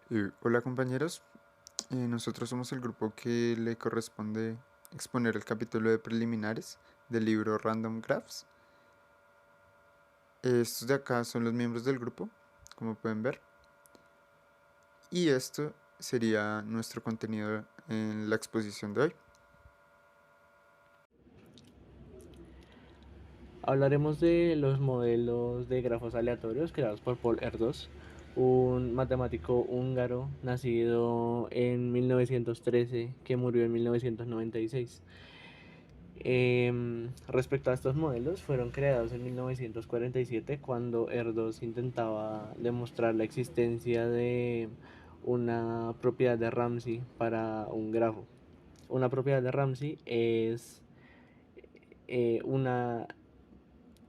Hola compañeros. Nosotros somos el grupo que le corresponde exponer el capítulo de preliminares del libro Random Graphs. Estos de acá son los miembros del grupo, como pueden ver, y esto sería nuestro contenido en la exposición de hoy. Hablaremos de los modelos de grafos aleatorios creados por Paul Erdős, un matemático húngaro nacido en 1913 que murió en 1996. Respecto a estos modelos, fueron creados en 1947 cuando Erdős intentaba demostrar la existencia de una propiedad de Ramsey para un grafo. Una propiedad de Ramsey es una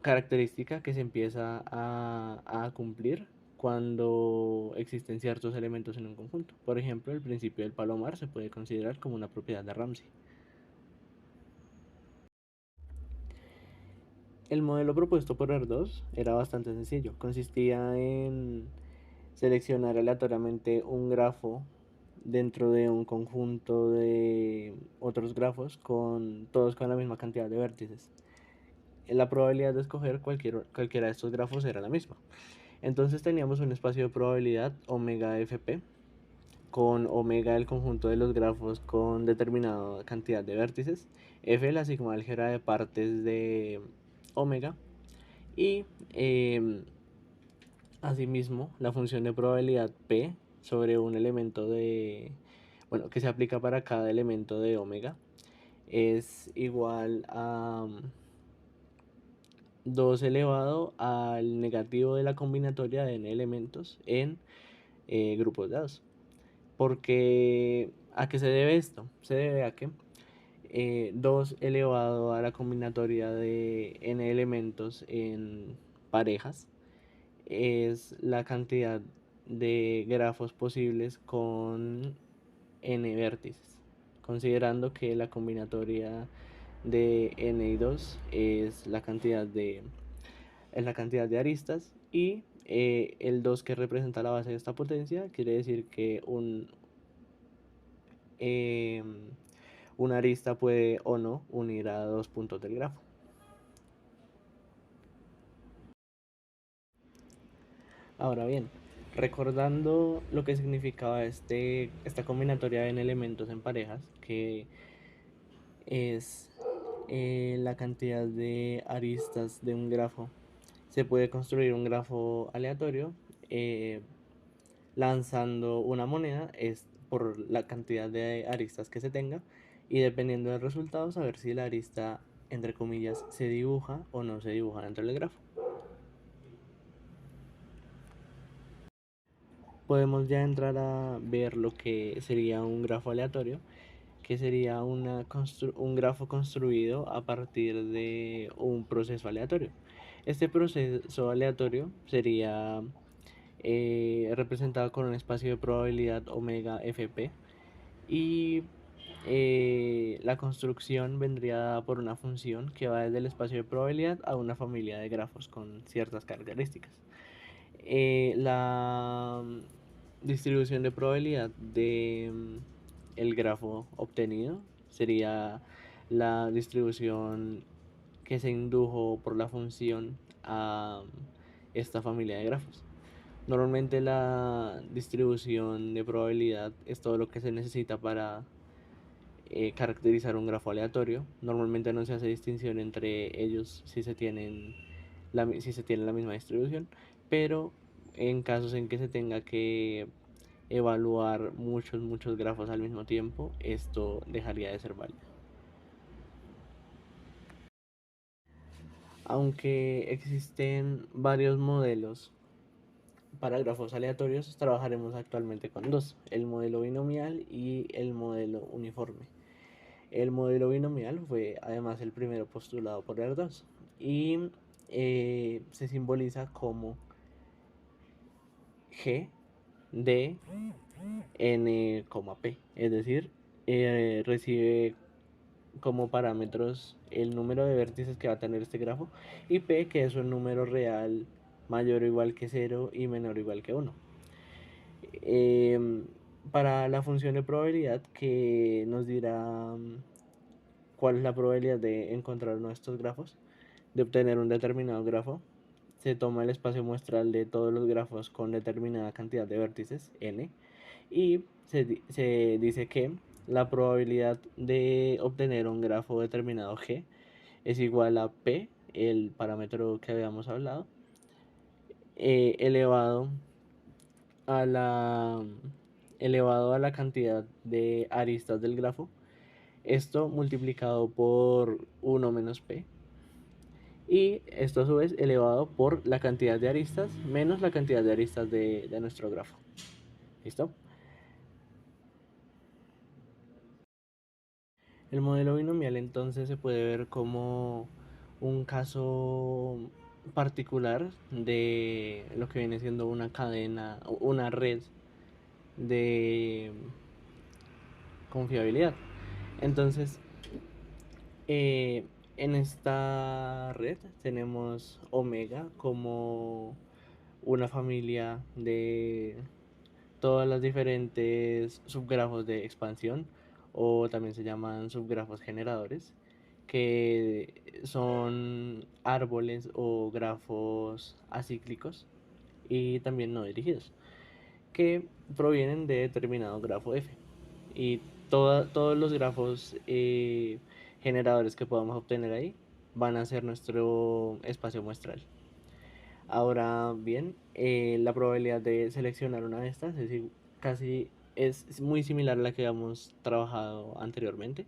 característica que se empieza a cumplir cuando existen ciertos elementos en un conjunto. Por ejemplo, el principio del palomar se puede considerar como una propiedad de Ramsey. El modelo propuesto por Erdős era bastante sencillo. Consistía en seleccionar aleatoriamente un grafo dentro de un conjunto de otros grafos todos con la misma cantidad de vértices. La probabilidad de escoger cualquiera de estos grafos era la misma. Entonces teníamos un espacio de probabilidad omega fp con omega el conjunto de los grafos con determinada cantidad de vértices, f la sigma álgebra de partes de omega y asimismo la función de probabilidad p sobre un elemento que se aplica para cada elemento de omega es igual a 2 elevado al negativo de la combinatoria de n elementos en grupos de 2. Porque, ¿a qué se debe esto? Se debe a que 2 elevado a la combinatoria de n elementos en parejas es la cantidad de grafos posibles con n vértices, considerando que la combinatoria de n y 2 es la cantidad de aristas y el 2 que representa la base de esta potencia quiere decir que eh, una arista puede o no unir a dos puntos del grafo. Ahora bien, recordando lo que significaba esta combinatoria de elementos en parejas, que es la cantidad de aristas de un grafo, se puede construir un grafo aleatorio eh, lanzando una moneda es por la cantidad de aristas que se tenga y dependiendo del resultado saber si la arista entre comillas se dibuja o no se dibuja dentro del grafo. Podemos ya entrar a ver lo que sería un grafo aleatorio, que sería un grafo construido a partir de un proceso aleatorio. Este proceso aleatorio sería representado con un espacio de probabilidad omega fp y la construcción vendría dada por una función que va desde el espacio de probabilidad a una familia de grafos con ciertas características. La distribución de probabilidad de el grafo obtenido sería la distribución que se indujo por la función a esta familia de grafos. Normalmente la distribución de probabilidad es todo lo que se necesita para caracterizar un grafo aleatorio. Normalmente no se hace distinción entre ellos si se tiene la misma distribución, pero en casos en que se tenga que evaluar muchos grafos al mismo tiempo, esto dejaría de ser válido. Aunque existen varios modelos para grafos aleatorios, trabajaremos actualmente con dos, el modelo binomial y el modelo uniforme. El modelo binomial fue además el primero postulado por Erdős y se simboliza como G de n, p, es decir, recibe como parámetros el número de vértices que va a tener este grafo y p que es un número real mayor o igual que 0 y menor o igual que 1. Para la función de probabilidad que nos dirá cuál es la probabilidad de encontrar nuestros grafos, de obtener un determinado grafo, se toma el espacio muestral de todos los grafos con determinada cantidad de vértices, n, y se dice que la probabilidad de obtener un grafo determinado g es igual a p, el parámetro que habíamos hablado, elevado a la cantidad de aristas del grafo, esto multiplicado por 1 menos p, y esto a su vez elevado por la cantidad de aristas menos la cantidad de aristas de nuestro grafo. ¿Listo? El modelo binomial entonces se puede ver como un caso particular de lo que viene siendo una cadena, una red de confiabilidad. Entonces, eh, en esta red tenemos omega como una familia de todas las diferentes subgrafos de expansión, o también se llaman subgrafos generadores, que son árboles o grafos acíclicos y también no dirigidos, que provienen de determinado grafo f. Y todos los grafos generadores que podamos obtener ahí van a ser nuestro espacio muestral. Ahora bien, la probabilidad de seleccionar una de estas es muy similar a la que habíamos trabajado anteriormente,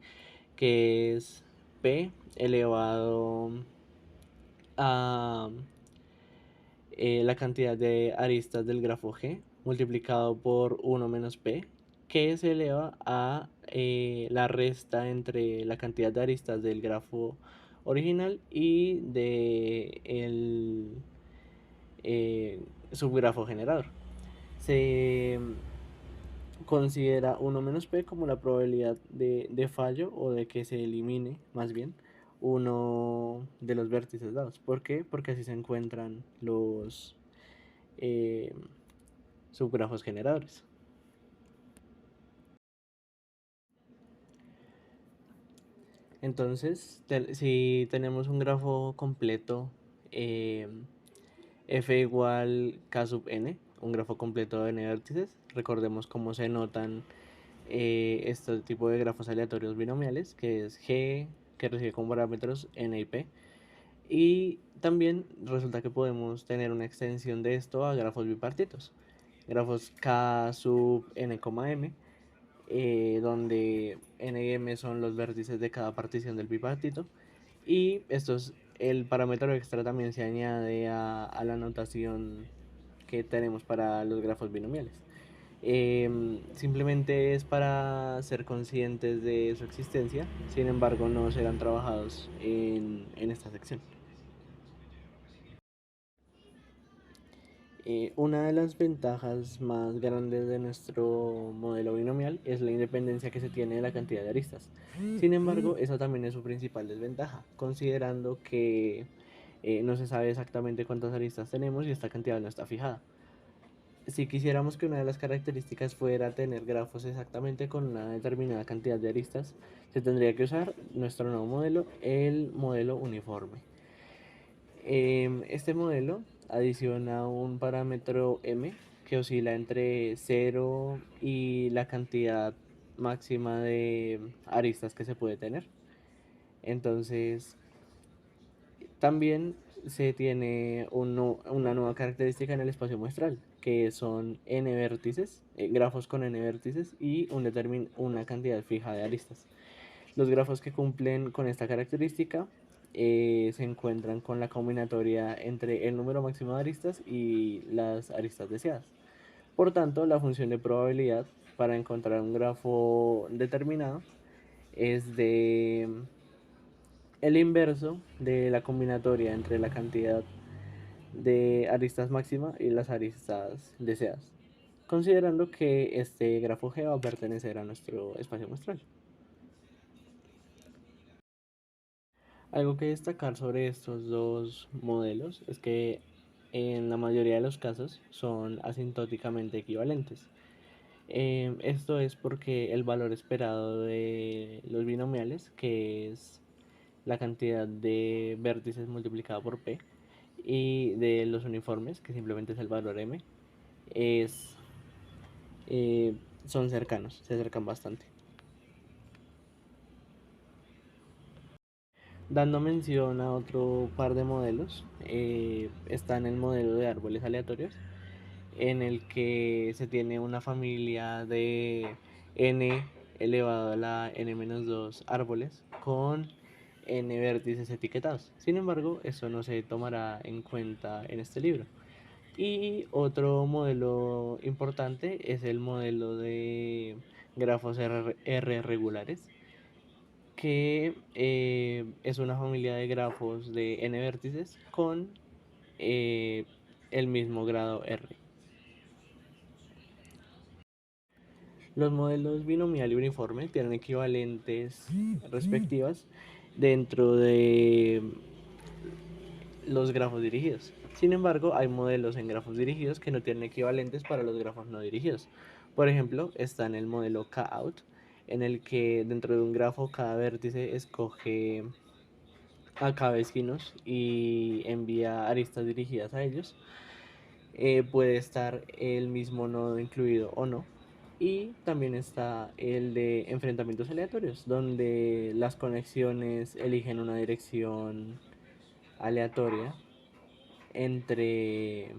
que es p elevado a la cantidad de aristas del grafo G multiplicado por 1 menos p, que se eleva a la resta entre la cantidad de aristas del grafo original y de el subgrafo generador. Se considera 1 menos p como la probabilidad de fallo, o de que se elimine más bien uno de los vértices dados. ¿Por qué? Porque así se encuentran los eh, subgrafos generadores. Entonces, si tenemos un grafo completo, eh, f igual k sub n, un grafo completo de n vértices, recordemos cómo se notan este tipo de grafos aleatorios binomiales, que es g, que recibe como parámetros n y p. Y también resulta que podemos tener una extensión de esto a grafos bipartitos. Grafos k sub n, m, donde n y m son los vértices de cada partición del bipartito. Y el parámetro extra también se añade a la notación que tenemos para los grafos binomiales. Simplemente es para ser conscientes de su existencia, sin embargo no serán trabajados en esta sección. Una de las ventajas más grandes de nuestro modelo binomial es la independencia que se tiene de la cantidad de aristas. Sin embargo, esa también es su principal desventaja, considerando que no se sabe exactamente cuántas aristas tenemos y esta cantidad no está fijada. Si quisiéramos que una de las características fuera tener grafos exactamente con una determinada cantidad de aristas, se tendría que usar nuestro nuevo modelo, el modelo uniforme. Este modelo adiciona un parámetro m que oscila entre 0 y la cantidad máxima de aristas que se puede tener. Entonces, también se tiene una nueva característica en el espacio muestral, que son n vértices, grafos con n vértices y una cantidad fija de aristas. Los grafos que cumplen con esta característica se encuentran con la combinatoria entre el número máximo de aristas y las aristas deseadas. Por tanto, la función de probabilidad para encontrar un grafo determinado es el inverso de la combinatoria entre la cantidad de aristas máxima y las aristas deseadas, considerando que este grafo G va a pertenecer a nuestro espacio muestral. Algo que destacar sobre estos dos modelos es que en la mayoría de los casos son asintóticamente equivalentes. Esto es porque el valor esperado de los binomiales, que es la cantidad de vértices multiplicada por p, y de los uniformes, que simplemente es el valor m, es, eh, son cercanos, se acercan bastante. Dando mención a otro par de modelos, está en el modelo de árboles aleatorios, en el que se tiene una familia de n elevado a la n-2 árboles con n vértices etiquetados. Sin embargo, eso no se tomará en cuenta en este libro. Y otro modelo importante es el modelo de grafos R regulares, que es una familia de grafos de n vértices con eh, el mismo grado R. Los modelos binomial y uniforme tienen equivalentes respectivas dentro de los grafos dirigidos. Sin embargo, hay modelos en grafos dirigidos que no tienen equivalentes para los grafos no dirigidos. Por ejemplo, está en el modelo Kout, en el que dentro de un grafo cada vértice escoge a cada vecinos y envía aristas dirigidas a ellos. Puede estar el mismo nodo incluido o no. Y también está el de enfrentamientos aleatorios, donde las conexiones eligen una dirección aleatoria entre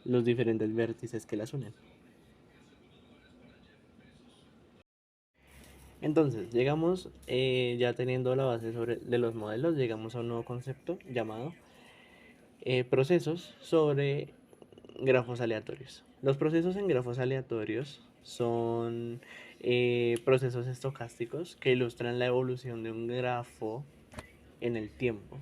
los diferentes vértices que las unen. Entonces, llegamos, ya teniendo la base de los modelos, llegamos a un nuevo concepto llamado procesos sobre grafos aleatorios. Los procesos en grafos aleatorios son procesos estocásticos que ilustran la evolución de un grafo en el tiempo.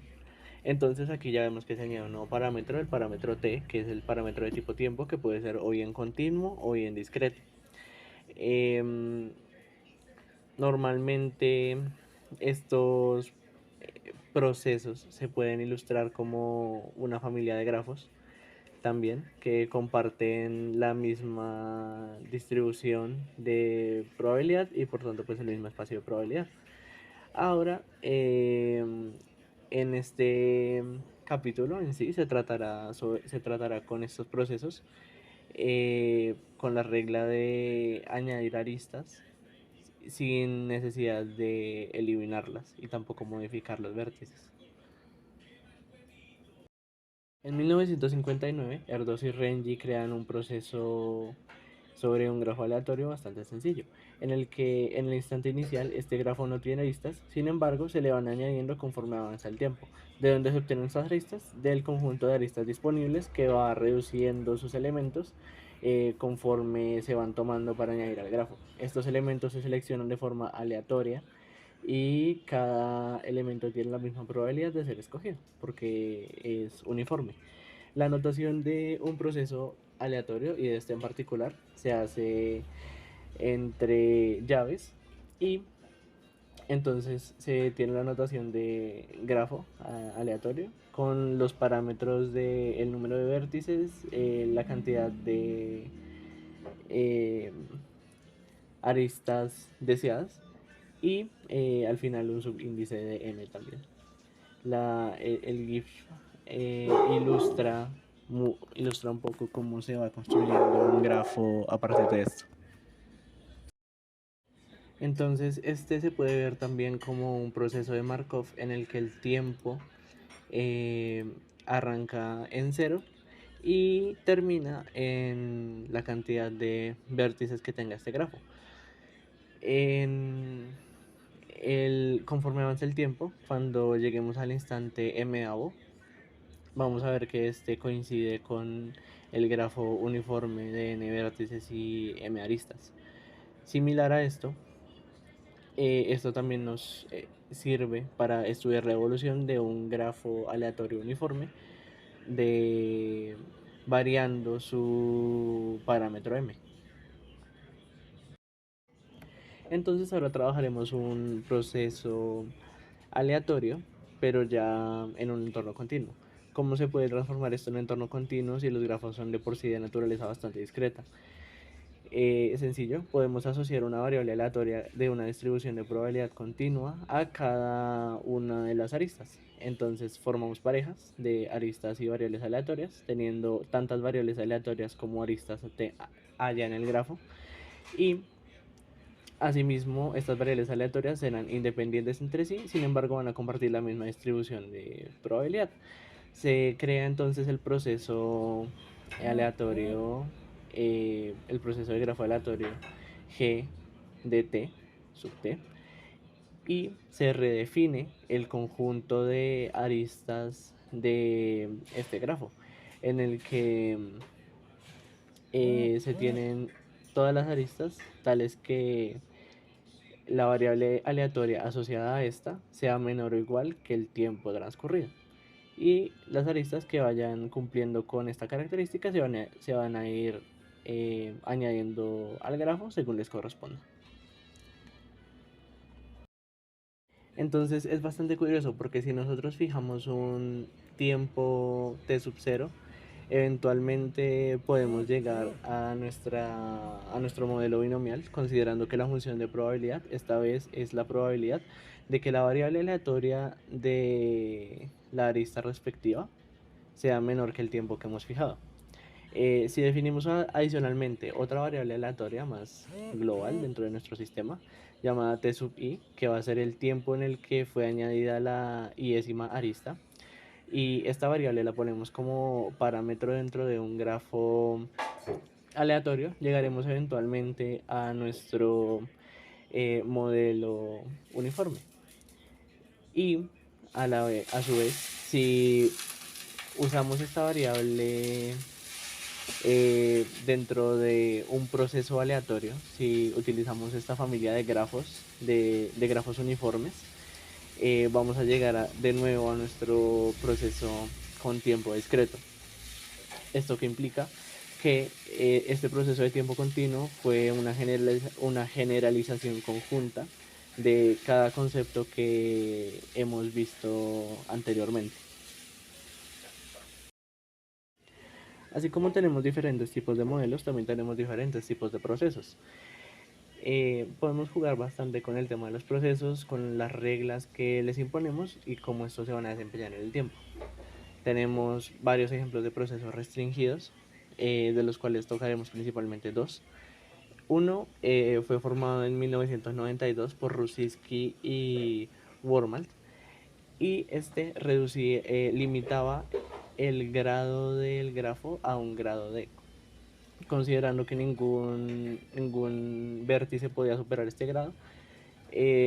Entonces aquí ya vemos que se añade un nuevo parámetro, el parámetro t, que es el parámetro de tipo tiempo, que puede ser o bien continuo o bien discreto. Normalmente estos procesos se pueden ilustrar como una familia de grafos también, que comparten la misma distribución de probabilidad y por tanto pues el mismo espacio de probabilidad. Ahora, en este capítulo en sí se tratará con estos procesos, con la regla de añadir aristas sin necesidad de eliminarlas y tampoco modificar los vértices. En 1959, Erdős y Renyi crean un proceso sobre un grafo aleatorio bastante sencillo, en el que en el instante inicial este grafo no tiene aristas, sin embargo se le van añadiendo conforme avanza el tiempo. ¿De dónde se obtienen estas aristas? Del conjunto de aristas disponibles, que va reduciendo sus elementos conforme se van tomando para añadir al grafo. Estos elementos se seleccionan de forma aleatoria y cada elemento tiene la misma probabilidad de ser escogido porque es uniforme. La anotación de un proceso aleatorio y de este en particular se hace entre llaves y entonces se tiene la anotación de grafo aleatorio con los parámetros del número de vértices, la cantidad de eh, aristas deseadas y al final un subíndice de m también. El GIF ilustra, ilustra un poco cómo se va construyendo un grafo a partir de esto. Entonces, este se puede ver también como un proceso de Markov en el que el tiempo eh, arranca en 0 y termina en la cantidad de vértices que tenga este grafo. Conforme avanza el tiempo, cuando lleguemos al instante m-avo, vamos a ver que este coincide con el grafo uniforme de n vértices y m aristas. Similar a esto, esto también nos sirve para estudiar la evolución de un grafo aleatorio uniforme de variando su parámetro m. Entonces ahora trabajaremos un proceso aleatorio, pero ya en un entorno continuo. ¿Cómo se puede transformar esto en un entorno continuo si los grafos son de por sí de naturaleza bastante discreta? sencillo, podemos asociar una variable aleatoria de una distribución de probabilidad continua a cada una de las aristas. Entonces formamos parejas de aristas y variables aleatorias, teniendo tantas variables aleatorias como aristas haya en el grafo. Y asimismo, estas variables aleatorias serán independientes entre sí, sin embargo van a compartir la misma distribución de probabilidad. Se crea entonces el proceso aleatorio, el proceso de grafo aleatorio G de t sub t, y se redefine el conjunto de aristas de este grafo, en el que se tienen todas las aristas tales que la variable aleatoria asociada a esta sea menor o igual que el tiempo transcurrido. Y las aristas que vayan cumpliendo con esta característica se van a ir añadiendo al grafo según les corresponda. Entonces es bastante curioso porque si nosotros fijamos un tiempo t sub 0, eventualmente podemos llegar a nuestro modelo binomial, considerando que la función de probabilidad esta vez es la probabilidad de que la variable aleatoria de la arista respectiva sea menor que el tiempo que hemos fijado. Si definimos adicionalmente otra variable aleatoria más global dentro de nuestro sistema, llamada t sub i, que va a ser el tiempo en el que fue añadida la iésima arista, y esta variable la ponemos como parámetro dentro de un grafo aleatorio, llegaremos eventualmente a nuestro modelo uniforme. Y a su vez, si usamos esta variable dentro de un proceso aleatorio, si utilizamos esta familia de grafos, de grafos uniformes, vamos a llegar de nuevo a nuestro proceso con tiempo discreto. Esto que implica que este proceso de tiempo continuo fue una generalización conjunta de cada concepto que hemos visto anteriormente. Así como tenemos diferentes tipos de modelos, también tenemos diferentes tipos de procesos. Podemos jugar bastante con el tema de los procesos, con las reglas que les imponemos y cómo estos se van a desempeñar en el tiempo. Tenemos varios ejemplos de procesos restringidos, de los cuales tocaremos principalmente dos. Uno fue formado en 1992 por Rusiski y Wormald, y este limitaba el grado del grafo a un grado D, considerando que ningún vértice podía superar este grado.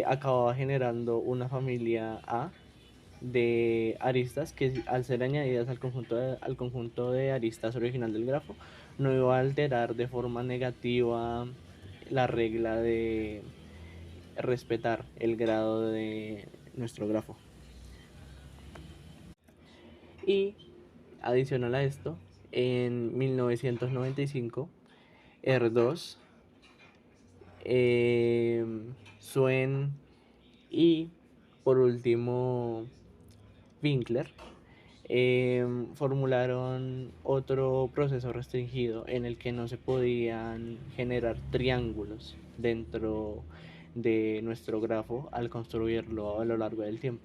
Acababa generando una familia A de aristas que, al ser añadidas al conjunto de aristas original del grafo, no iba a alterar de forma negativa la regla de respetar el grado de nuestro grafo. Y adicional a esto, en 1995, R2, Suen y por último Winkler formularon otro proceso restringido en el que no se podían generar triángulos dentro de nuestro grafo al construirlo a lo largo del tiempo.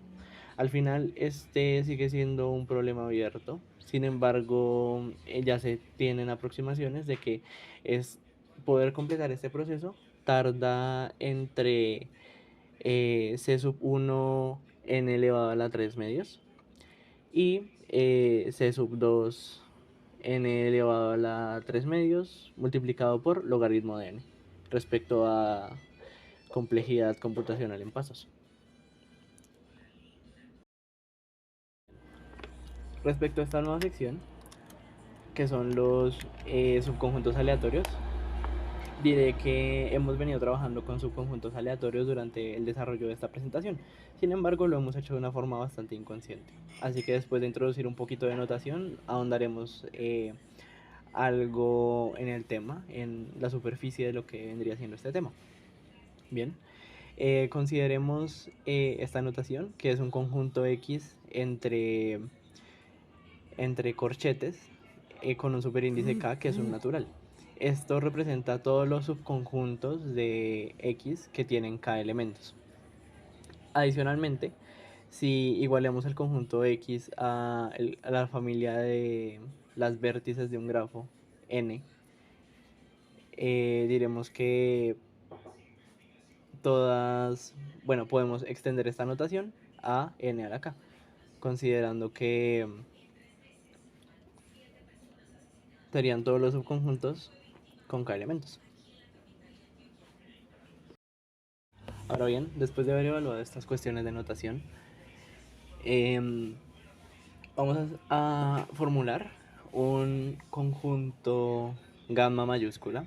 Al final este sigue siendo un problema abierto, sin embargo ya se tienen aproximaciones de que es poder completar este proceso tarda entre C sub 1 n elevado a la 3 medios y C sub 2 n elevado a la 3 medios multiplicado por logaritmo de n respecto a complejidad computacional en pasos. Respecto a esta nueva sección, que son los subconjuntos aleatorios, diré que hemos venido trabajando con subconjuntos aleatorios durante el desarrollo de esta presentación. Sin embargo, lo hemos hecho de una forma bastante inconsciente. Así que después de introducir un poquito de notación, ahondaremos algo en el tema, en la superficie de lo que vendría siendo este tema. Bien, consideremos esta notación, que es un conjunto X entre corchetes con un superíndice K, que es un natural. Esto representa todos los subconjuntos de X que tienen K elementos. Adicionalmente, si igualemos el conjunto X a la familia de las vértices de un grafo n, diremos que podemos extender esta notación a n a la k, considerando que serían todos los subconjuntos con k elementos. Ahora bien, después de haber evaluado estas cuestiones de notación, vamos a formular un conjunto gamma mayúscula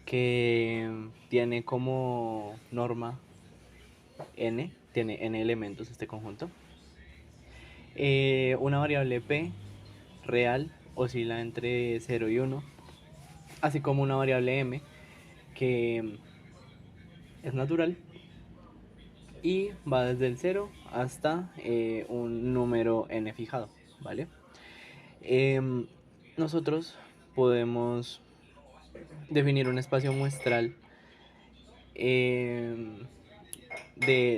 que tiene como norma n, tiene n elementos este conjunto. Una variable p real oscila entre 0 y 1, así como una variable m que es natural y va desde el 0 hasta un número n fijado, ¿vale? Nosotros podemos definir un espacio muestral de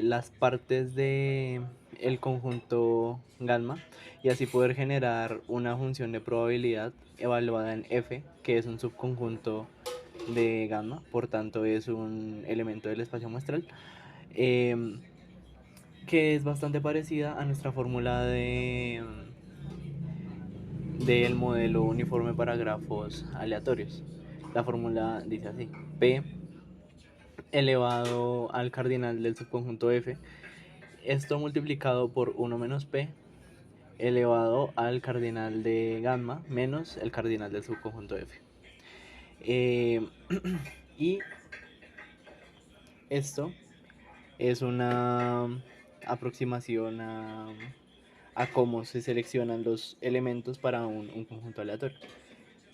las partes de el conjunto gamma y así poder generar una función de probabilidad evaluada en f, que es un subconjunto de gamma, por tanto es un elemento del espacio muestral, que es bastante parecida a nuestra fórmula del modelo uniforme para grafos aleatorios. La fórmula dice así: P elevado al cardinal del subconjunto f, esto multiplicado por 1 menos p elevado al cardinal de gamma menos el cardinal del subconjunto f. Y esto es una aproximación a cómo se seleccionan los elementos para un conjunto aleatorio.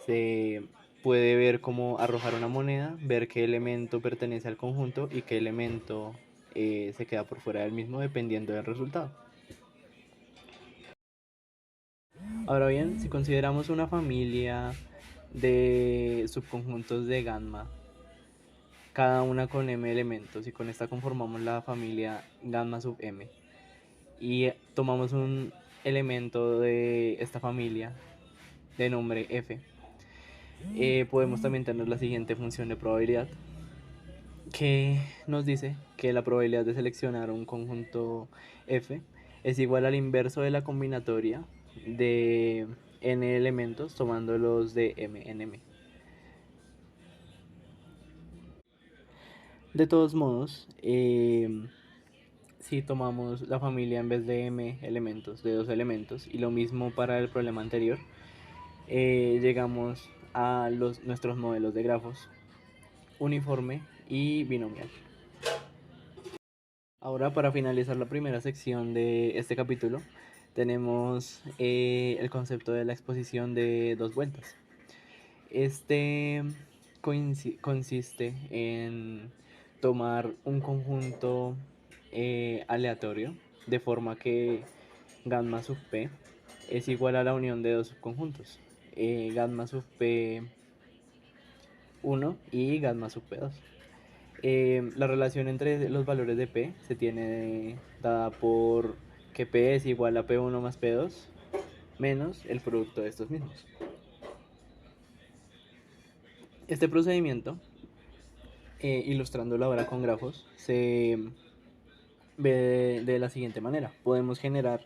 Se puede ver cómo arrojar una moneda, ver qué elemento pertenece al conjunto y qué elemento se queda por fuera del mismo dependiendo del resultado. Ahora bien, si consideramos una familia de subconjuntos de gamma, cada una con m elementos, y con esta conformamos la familia gamma sub m, y tomamos un elemento de esta familia de nombre f, podemos también tener la siguiente función de probabilidad, que nos dice que la probabilidad de seleccionar un conjunto f es igual al inverso de la combinatoria de n elementos tomándolos de m en m. De todos modos, si tomamos la familia en vez de m elementos, de 2 elementos, y lo mismo para el problema anterior, llegamos a nuestros modelos de grafos uniforme y binomial. Ahora, para finalizar la primera sección de este capítulo, tenemos el concepto de la exposición de dos vueltas. Este consiste en tomar un conjunto aleatorio de forma que gamma sub p es igual a la unión de dos subconjuntos, gamma sub p 1 y gamma sub p 2. La relación entre los valores de p se tiene dada por que p es igual a p1 más p2 menos el producto de estos mismos. Este procedimiento, ilustrándolo ahora con grafos, se ve de la siguiente manera. Podemos generar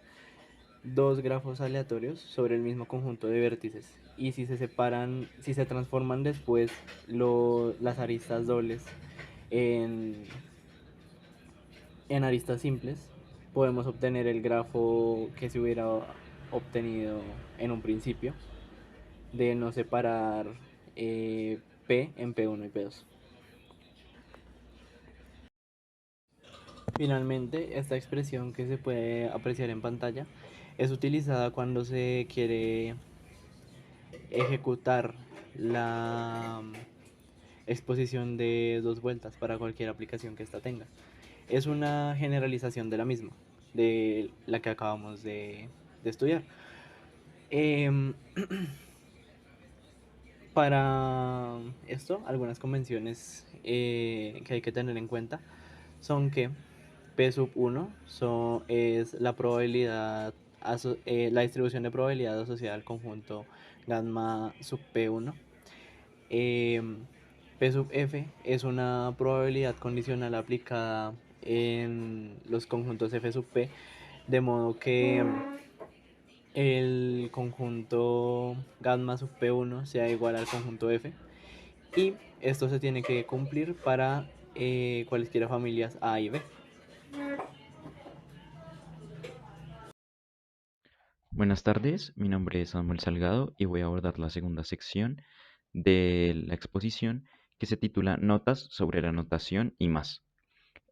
dos grafos aleatorios sobre el mismo conjunto de vértices, y si se separan, si se transforman después las aristas dobles en aristas simples, podemos obtener el grafo que se hubiera obtenido en un principio de no separar P en P1 y P2. Finalmente, esta expresión que se puede apreciar en pantalla es utilizada cuando se quiere ejecutar la exposición de dos vueltas para cualquier aplicación que ésta tenga. Es una generalización de la misma, de la que acabamos de estudiar. Para esto, algunas convenciones que hay que tener en cuenta son que P sub 1 es la probabilidad, la distribución de probabilidad asociada al conjunto gamma sub P1. Eh, P sub F es una probabilidad condicional aplicada en los conjuntos F sub P, de modo que el conjunto gamma sub P1 sea igual al conjunto F, y esto se tiene que cumplir para cualesquiera familias A y B. Buenas tardes, mi nombre es Samuel Salgado y voy a abordar la segunda sección de la exposición que se titula Notas sobre la notación y más.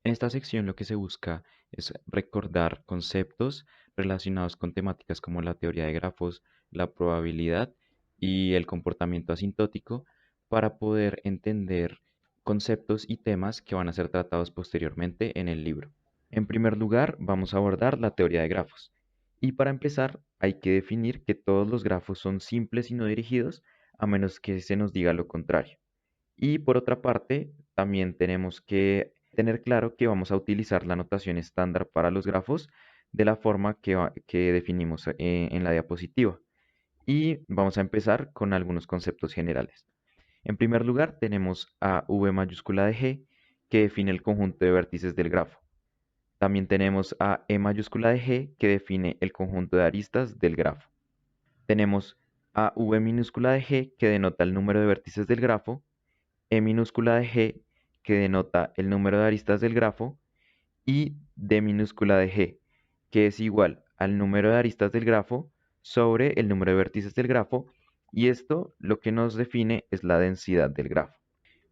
En esta sección lo que se busca es recordar conceptos relacionados con temáticas como la teoría de grafos, la probabilidad y el comportamiento asintótico para poder entender conceptos y temas que van a ser tratados posteriormente en el libro. En primer lugar, vamos a abordar la teoría de grafos. Y para empezar, hay que definir que todos los grafos son simples y no dirigidos, a menos que se nos diga lo contrario. Y por otra parte, también tenemos que tener claro que vamos a utilizar la notación estándar para los grafos de la forma que definimos en la diapositiva. Y vamos a empezar con algunos conceptos generales. En primer lugar, tenemos a V mayúscula de G, que define el conjunto de vértices del grafo. También tenemos a E mayúscula de G, que define el conjunto de aristas del grafo. Tenemos a V minúscula de G, que denota el número de vértices del grafo, E minúscula de G, que denota el número de aristas del grafo, y D minúscula de G, que es igual al número de aristas del grafo sobre el número de vértices del grafo, y esto lo que nos define es la densidad del grafo.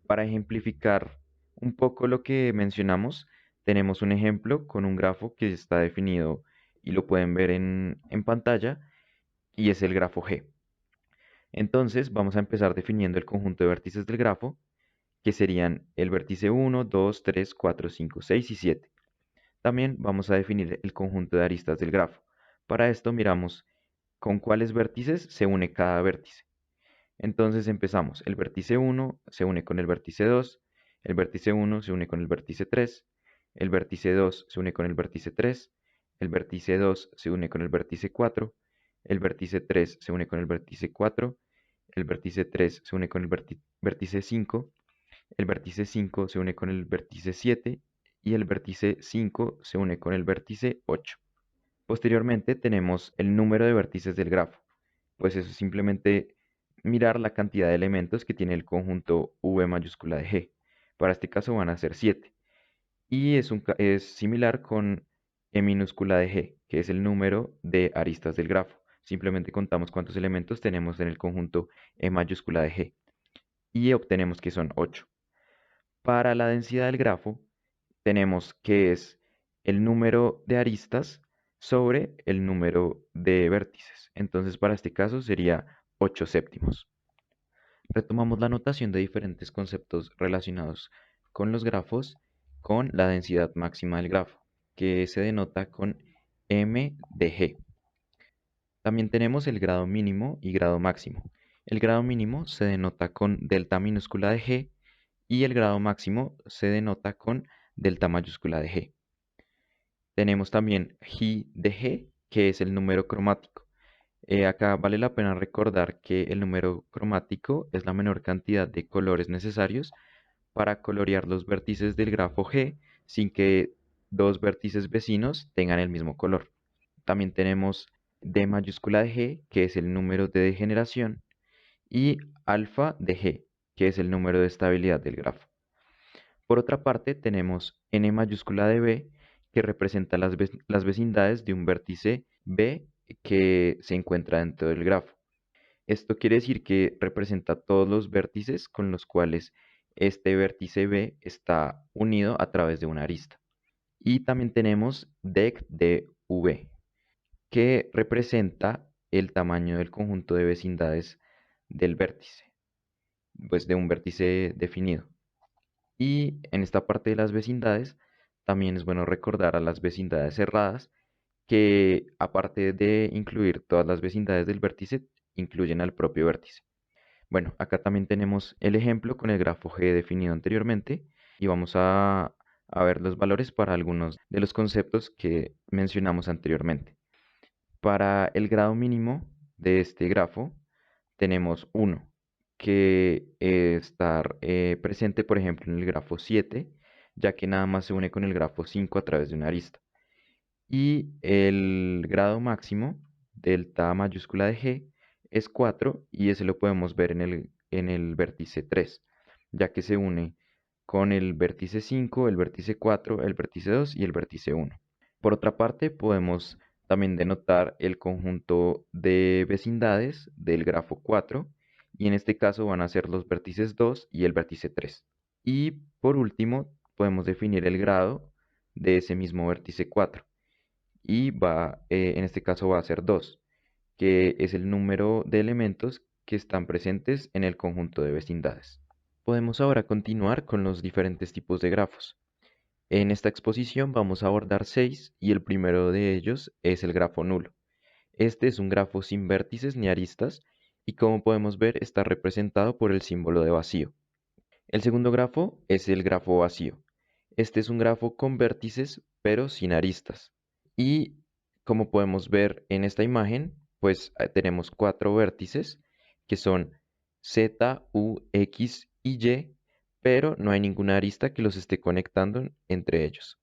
Para ejemplificar un poco lo que mencionamos, tenemos un ejemplo con un grafo que está definido y lo pueden ver en pantalla, y es el grafo G. Entonces vamos a empezar definiendo el conjunto de vértices del grafo, que serían el vértice 1, 2, 3, 4, 5, 6 y 7. También vamos a definir el conjunto de aristas del grafo. Para esto miramos con cuáles vértices se une cada vértice. Entonces empezamos. El vértice 1 se une con el vértice 2, el vértice 1 se une con el vértice 3, el vértice 2 se une con el vértice 3, el vértice 2 se une con el vértice 4, el vértice 3 se une con el vértice 4, el vértice 3 se une con el vértice 5, el vértice 5 se une con el vértice 7 y el vértice 5 se une con el vértice 8. Posteriormente tenemos el número de vértices del grafo. Pues eso es simplemente mirar la cantidad de elementos que tiene el conjunto V mayúscula de G. Para este caso van a ser 7. Y es similar con E minúscula de G, que es el número de aristas del grafo. Simplemente contamos cuántos elementos tenemos en el conjunto E mayúscula de G y obtenemos que son 8. Para la densidad del grafo, tenemos que es el número de aristas sobre el número de vértices. Entonces, para este caso sería 8 séptimos. Retomamos la notación de diferentes conceptos relacionados con los grafos con la densidad máxima del grafo, que se denota con m de g. También tenemos el grado mínimo y grado máximo. El grado mínimo se denota con delta minúscula de g y el grado máximo se denota con delta mayúscula de g. Tenemos también G de G, que es el número cromático. Acá vale la pena recordar que el número cromático es la menor cantidad de colores necesarios para colorear los vértices del grafo G sin que dos vértices vecinos tengan el mismo color. También tenemos D mayúscula de G, que es el número de degeneración, y alfa de G, que es el número de estabilidad del grafo. Por otra parte, tenemos N mayúscula de B, que representa las vecindades de un vértice B que se encuentra dentro del grafo. Esto quiere decir que representa todos los vértices con los cuales este vértice B está unido a través de una arista. Y también tenemos dec de V, que representa el tamaño del conjunto de vecindades del vértice, pues de un vértice definido. Y en esta parte de las vecindades, también es bueno recordar a las vecindades cerradas, que aparte de incluir todas las vecindades del vértice, incluyen al propio vértice. Bueno, acá también tenemos el ejemplo con el grafo G definido anteriormente y vamos a ver los valores para algunos de los conceptos que mencionamos anteriormente. Para el grado mínimo de este grafo tenemos 1, que está presente, por ejemplo, en el grafo 7, ya que nada más se une con el grafo 5 a través de una arista. Y el grado máximo, delta mayúscula de G, es 4 y ese lo podemos ver en el vértice 3, ya que se une con el vértice 5, el vértice 4, el vértice 2 y el vértice 1. Por otra parte, podemos también denotar el conjunto de vecindades del grafo 4 y en este caso van a ser los vértices 2 y el vértice 3. Y por último, podemos definir el grado de ese mismo vértice 4 y en este caso va a ser 2, que es el número de elementos que están presentes en el conjunto de vecindades. Podemos ahora continuar con los diferentes tipos de grafos. En esta exposición vamos a abordar 6 y el primero de ellos es el grafo nulo. Este es un grafo sin vértices ni aristas y como podemos ver está representado por el símbolo de vacío. El segundo grafo es el grafo vacío. Este es un grafo con vértices pero sin aristas. Y como podemos ver en esta imagen, pues tenemos 4 vértices que son Z, U, X y Y, pero no hay ninguna arista que los esté conectando entre ellos.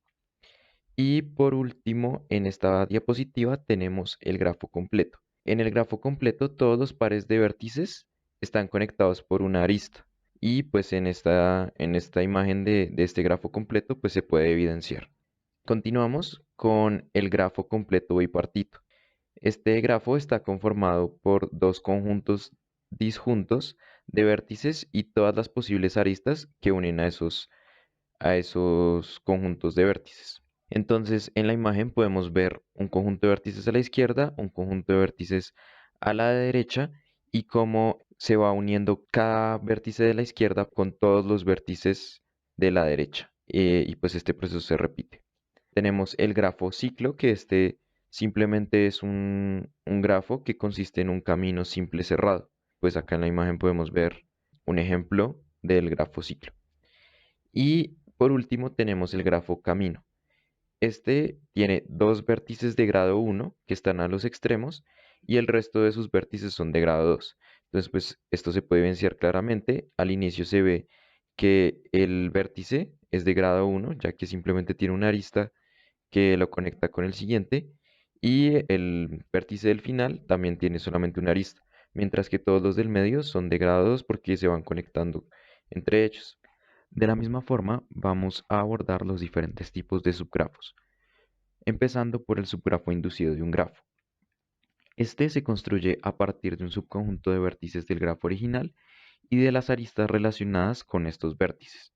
Y por último, en esta diapositiva tenemos el grafo completo. En el grafo completo todos los pares de vértices están conectados por una arista. Y pues en esta imagen de este grafo completo pues se puede evidenciar. Continuamos con el grafo completo bipartito. Este grafo está conformado por dos conjuntos disjuntos de vértices y todas las posibles aristas que unen a esos conjuntos de vértices. Entonces, en la imagen podemos ver un conjunto de vértices a la izquierda, un conjunto de vértices a la derecha y cómo se va uniendo cada vértice de la izquierda con todos los vértices de la derecha. Y pues este proceso se repite. Tenemos el grafo ciclo, que este simplemente es un grafo que consiste en un camino simple cerrado. Pues acá en la imagen podemos ver un ejemplo del grafo ciclo. Y por último tenemos el grafo camino. Este tiene dos vértices de grado 1 que están a los extremos y el resto de sus vértices son de grado 2. Entonces, pues esto se puede evidenciar claramente. Al inicio se ve que el vértice es de grado 1, ya que simplemente tiene una arista que lo conecta con el siguiente y el vértice del final también tiene solamente una arista, mientras que todos los del medio son de grado 2 porque se van conectando entre ellos. De la misma forma, vamos a abordar los diferentes tipos de subgrafos, empezando por el subgrafo inducido de un grafo. Este se construye a partir de un subconjunto de vértices del grafo original y de las aristas relacionadas con estos vértices.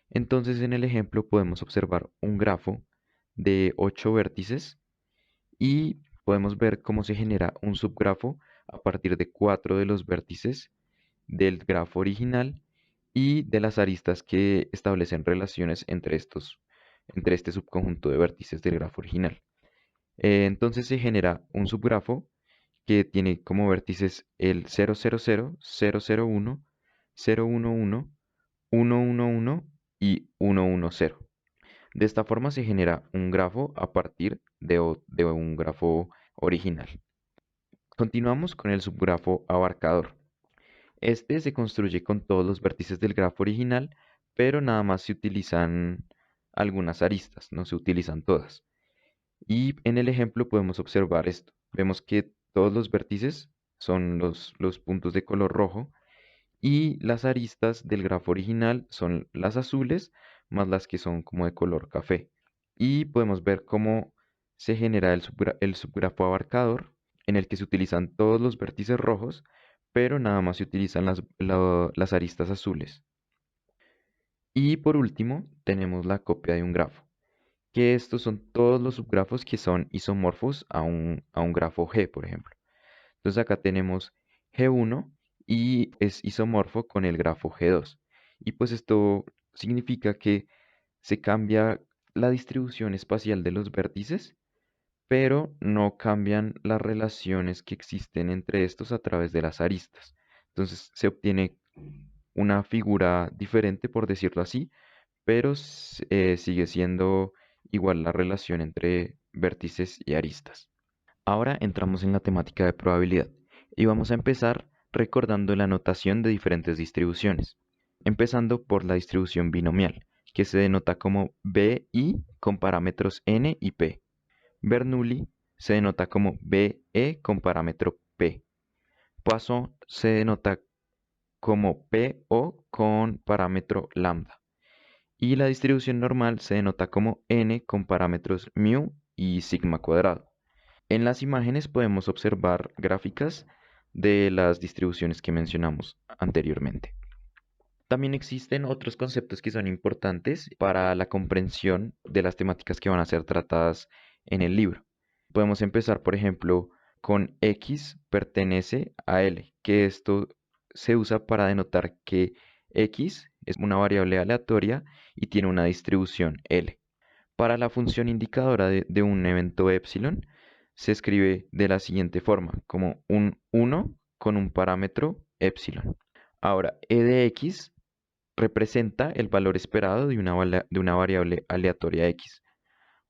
Entonces, en el ejemplo podemos observar un grafo de 8 vértices y podemos ver cómo se genera un subgrafo a partir de 4 de los vértices del grafo original y de las aristas que establecen relaciones entre este subconjunto de vértices del grafo original. Entonces se genera un subgrafo que tiene como vértices el 0, 0, 0, 0, 0, 1, 0, 1, 1, 1, 1, 1 y 1, 1, 0. De esta forma se genera un grafo a partir de un grafo original. Continuamos con el subgrafo abarcador. Este se construye con todos los vértices del grafo original, pero nada más se utilizan algunas aristas, no se utilizan todas. Y en el ejemplo podemos observar esto. Vemos que todos los vértices son los puntos de color rojo y las aristas del grafo original son las azules más las que son como de color café. Y podemos ver cómo se genera el subgrafo abarcador en el que se utilizan todos los vértices rojos, pero nada más se utilizan las aristas azules. Y por último tenemos la copia de un grafo, que estos son todos los subgrafos que son isomorfos a un grafo G, por ejemplo. Entonces acá tenemos G1 y es isomorfo con el grafo G2. Y pues esto significa que se cambia la distribución espacial de los vértices, pero no cambian las relaciones que existen entre estos a través de las aristas. Entonces se obtiene una figura diferente, por decirlo así, pero sigue siendo igual la relación entre vértices y aristas. Ahora entramos en la temática de probabilidad y vamos a empezar recordando la notación de diferentes distribuciones, empezando por la distribución binomial, que se denota como BI con parámetros n y p. Bernoulli se denota como BE con parámetro p. Poisson se denota como PO con parámetro lambda. Y la distribución normal se denota como n con parámetros mu y sigma cuadrado. En las imágenes podemos observar gráficas de las distribuciones que mencionamos anteriormente. También existen otros conceptos que son importantes para la comprensión de las temáticas que van a ser tratadas en el libro. Podemos empezar, por ejemplo, con X pertenece a L, que esto se usa para denotar que X es una variable aleatoria y tiene una distribución L. Para la función indicadora de un evento epsilon, se escribe de la siguiente forma, como un 1 con un parámetro epsilon. Ahora, e de x representa el valor esperado de una variable aleatoria x.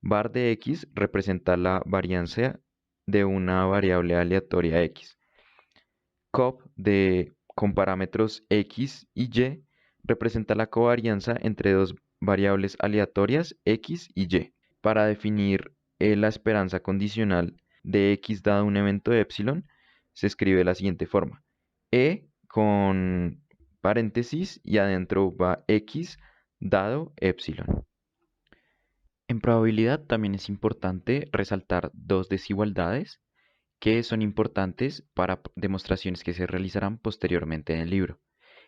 Var de x representa la varianza de una variable aleatoria x. Cop con parámetros x y y representa la covarianza entre dos variables aleatorias x y y. Para definir la esperanza condicional de x dado un evento epsilon, se escribe de la siguiente forma. E con paréntesis y adentro va x dado epsilon. En probabilidad también es importante resaltar dos desigualdades que son importantes para demostraciones que se realizarán posteriormente en el libro.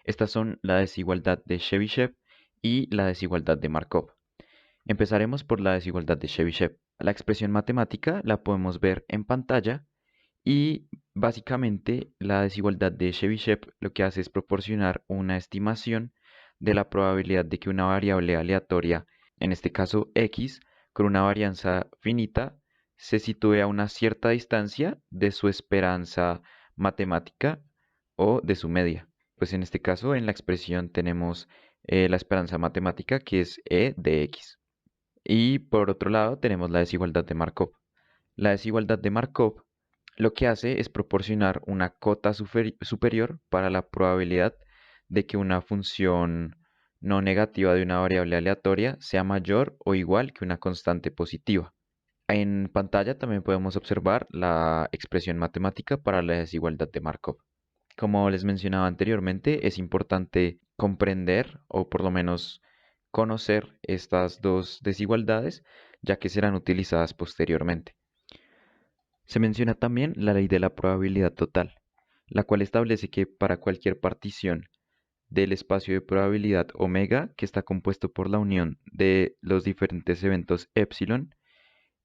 Estas son la desigualdad de Chebyshev y la desigualdad de Markov. Empezaremos por la desigualdad de Chebyshev. La expresión matemática la podemos ver en pantalla y básicamente la desigualdad de Chebyshev lo que hace es proporcionar una estimación de la probabilidad de que una variable aleatoria, en este caso x, con una varianza finita, se sitúe a una cierta distancia de su esperanza matemática o de su media. Pues en este caso, en la expresión tenemos la esperanza matemática que es e de x. Y por otro lado tenemos la desigualdad de Markov. La desigualdad de Markov lo que hace es proporcionar una cota superior para la probabilidad de que una función no negativa de una variable aleatoria sea mayor o igual que una constante positiva. En pantalla también podemos observar la expresión matemática para la desigualdad de Markov. Como les mencionaba anteriormente, es importante comprender o por lo menos conocer estas dos desigualdades, ya que serán utilizadas posteriormente. Se menciona también la ley de la probabilidad total, la cual establece que para cualquier partición del espacio de probabilidad omega, que está compuesto por la unión de los diferentes eventos epsilon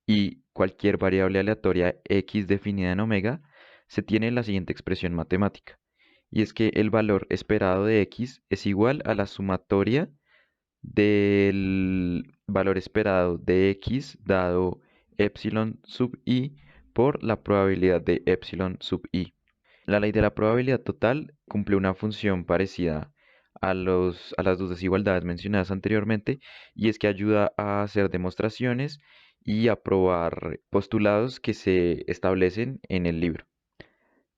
y cualquier variable aleatoria x definida en omega, se tiene la siguiente expresión matemática, y es que el valor esperado de x es igual a la sumatoria del valor esperado de x dado epsilon sub i por la probabilidad de epsilon sub i. La ley de la probabilidad total cumple una función parecida a las dos desigualdades mencionadas anteriormente, y es que ayuda a hacer demostraciones y a probar postulados que se establecen en el libro.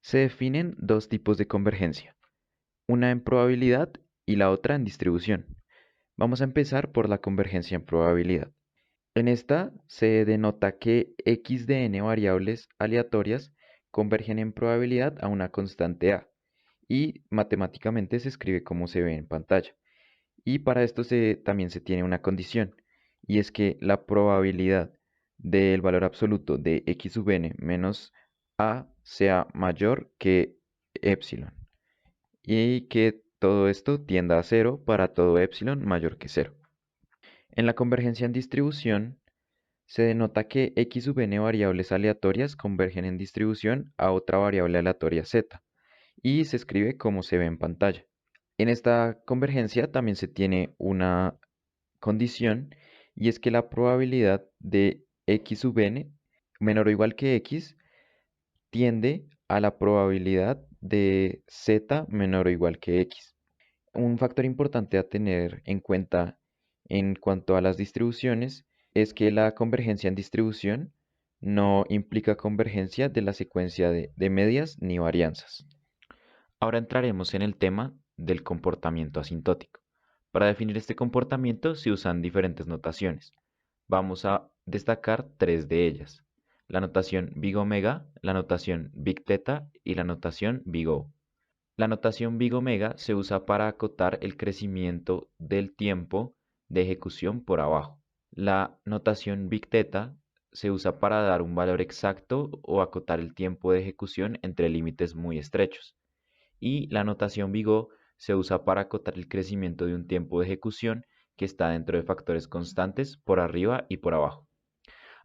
Se definen dos tipos de convergencia, una en probabilidad y la otra en distribución. Vamos a empezar por la convergencia en probabilidad. En esta se denota que x de n variables aleatorias convergen en probabilidad a una constante a y matemáticamente se escribe como se ve en pantalla. Y para esto también se tiene una condición, y es que la probabilidad del valor absoluto de x sub n menos a sea mayor que epsilon y que todo esto tienda a cero para todo epsilon mayor que cero. En la convergencia en distribución se denota que x sub n variables aleatorias convergen en distribución a otra variable aleatoria z y se escribe como se ve en pantalla. En esta convergencia también se tiene una condición, y es que la probabilidad de x sub n menor o igual que x tiende a la probabilidad de z menor o igual que x. Un factor importante a tener en cuenta en cuanto a las distribuciones es que la convergencia en distribución no implica convergencia de la secuencia de medias ni varianzas. Ahora entraremos en el tema del comportamiento asintótico. Para definir este comportamiento se usan diferentes notaciones. Vamos a destacar tres de ellas: la notación big omega, la notación big theta y la notación big O. La notación big omega se usa para acotar el crecimiento del tiempo de ejecución por abajo. La notación big theta se usa para dar un valor exacto o acotar el tiempo de ejecución entre límites muy estrechos. Y la notación big O se usa para acotar el crecimiento de un tiempo de ejecución que está dentro de factores constantes por arriba y por abajo.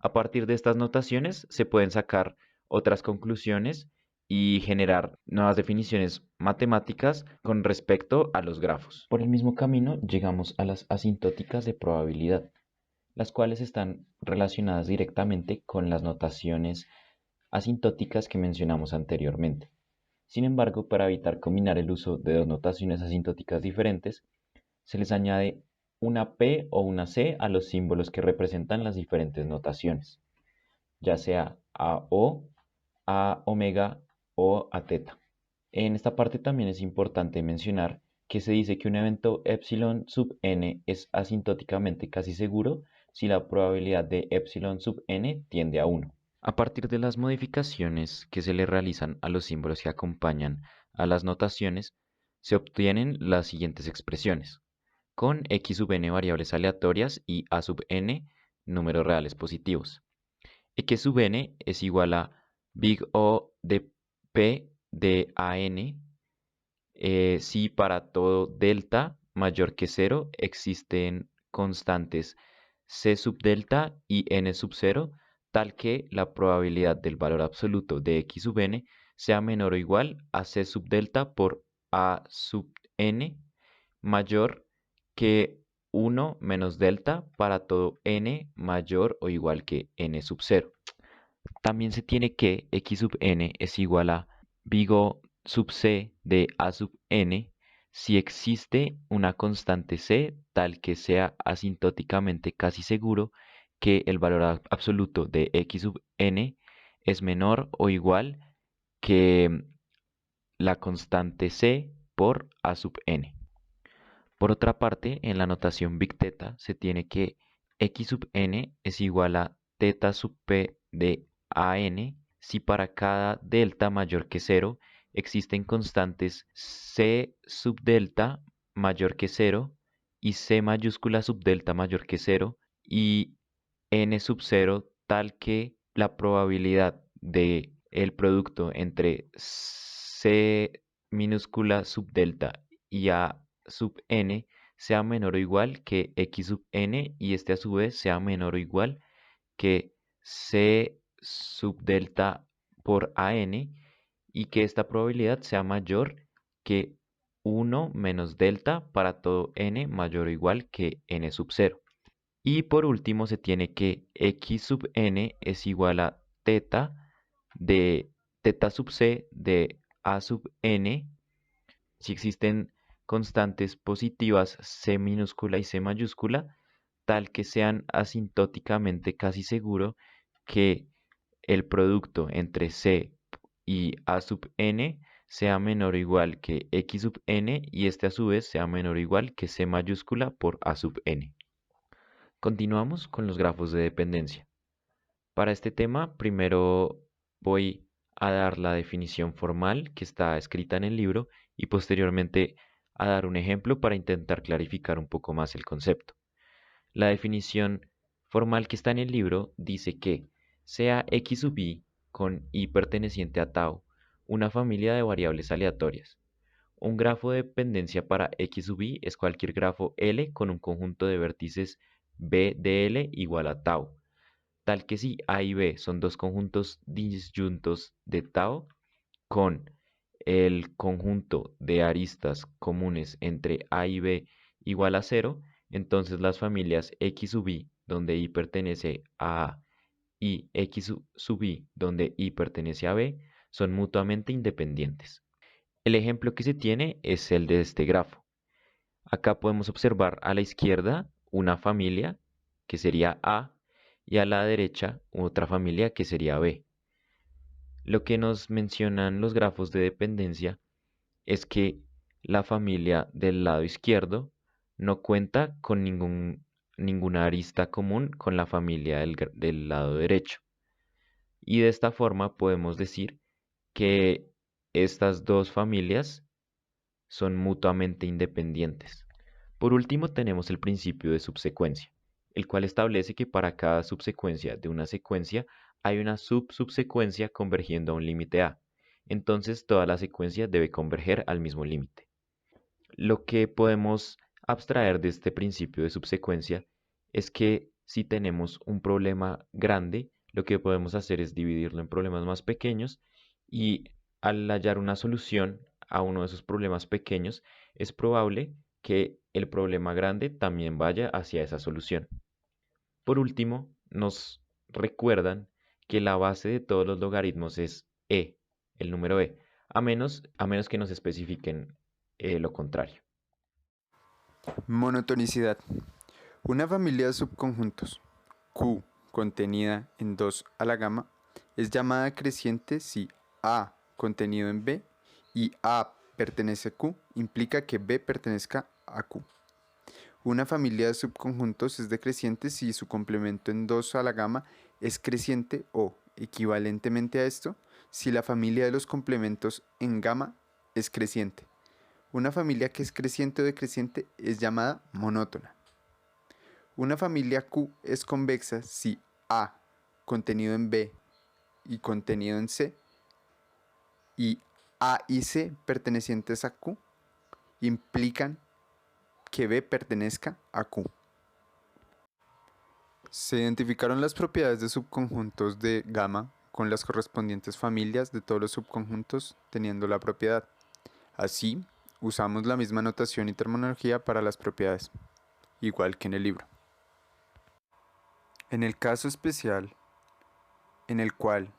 A partir de estas notaciones se pueden sacar otras conclusiones y generar nuevas definiciones matemáticas con respecto a los grafos. Por el mismo camino llegamos a las asintóticas de probabilidad, las cuales están relacionadas directamente con las notaciones asintóticas que mencionamos anteriormente. Sin embargo, para evitar combinar el uso de dos notaciones asintóticas diferentes, se les añade una P o una C a los símbolos que representan las diferentes notaciones, ya sea a O, a omega o a teta. En esta parte también es importante mencionar que se dice que un evento epsilon sub n es asintóticamente casi seguro si la probabilidad de epsilon sub n tiende a 1. A partir de las modificaciones que se le realizan a los símbolos que acompañan a las notaciones, se obtienen las siguientes expresiones: con x sub n variables aleatorias y a sub n números reales positivos. X sub n es igual a big O de P de AN si para todo delta mayor que 0 existen constantes C sub delta y n sub 0, tal que la probabilidad del valor absoluto de x sub n sea menor o igual a C sub delta por A sub n mayor que 1 menos delta para todo n mayor o igual que n sub 0. También se tiene que x sub n es igual a big O sub c de a sub n si existe una constante c tal que sea asintóticamente casi seguro que el valor absoluto de x sub n es menor o igual que la constante c por a sub n. Por otra parte, en la notación big theta se tiene que x sub n es igual a theta sub p de an si para cada delta mayor que 0 existen constantes c sub delta mayor que 0 y c mayúscula sub delta mayor que 0 y n sub 0 tal que la probabilidad de el producto entre c minúscula sub delta y a sub n sea menor o igual que x sub n y este a su vez sea menor o igual que c sub delta por an y que esta probabilidad sea mayor que 1 menos delta para todo n mayor o igual que n sub 0. Y por último se tiene que x sub n es igual a teta de teta sub c de a sub n si existen constantes positivas c minúscula y c mayúscula, tal que sean asintóticamente casi seguro que el producto entre c y a sub n sea menor o igual que x sub n y este a su vez sea menor o igual que c mayúscula por a sub n. Continuamos con los grafos de dependencia. Para este tema, primero voy a dar la definición formal que está escrita en el libro y posteriormente a dar un ejemplo para intentar clarificar un poco más el concepto. La definición formal que está en el libro dice que sea x sub i con i perteneciente a tau una familia de variables aleatorias. Un grafo de dependencia para x sub i es cualquier grafo L con un conjunto de vértices B de L igual a tau, tal que si A y B son dos conjuntos disyuntos de tau con el conjunto de aristas comunes entre A y B igual a 0, entonces las familias x sub i, donde i pertenece a A, y x sub i, donde i pertenece a B, son mutuamente independientes. El ejemplo que se tiene es el de este grafo. Acá podemos observar a la izquierda una familia que sería A y a la derecha otra familia que sería B. Lo que nos mencionan los grafos de dependencia es que la familia del lado izquierdo no cuenta con ninguna arista común con la familia del lado derecho. Y de esta forma podemos decir que estas dos familias son mutuamente independientes. Por último, tenemos el principio de subsecuencia, el cual establece que para cada subsecuencia de una secuencia hay una subsubsecuencia convergiendo a un límite A. Entonces, toda la secuencia debe converger al mismo límite. Lo que podemos abstraer de este principio de subsecuencia es que si tenemos un problema grande, lo que podemos hacer es dividirlo en problemas más pequeños y al hallar una solución a uno de esos problemas pequeños, es probable que el problema grande también vaya hacia esa solución. Por último, nos recuerdan que la base de todos los logaritmos es e, el número e, a menos que nos especifiquen lo contrario. Monotonicidad. Una familia de subconjuntos Q contenida en 2 a la gama es llamada creciente si A contenido en B y A pertenece a Q implica que B pertenezca a Q. Una familia de subconjuntos es decreciente si su complemento en 2 a la gama es creciente o, equivalentemente a esto, si la familia de los complementos en gamma es creciente. Una familia que es creciente o decreciente es llamada monótona. Una familia Q es convexa si A contenido en B y contenido en C y A y C pertenecientes a Q implican que B pertenezca a Q. Se identificaron las propiedades de subconjuntos de gamma con las correspondientes familias de todos los subconjuntos teniendo la propiedad. Así, usamos la misma notación y terminología para las propiedades, igual que en el libro. En el caso especial, en el cual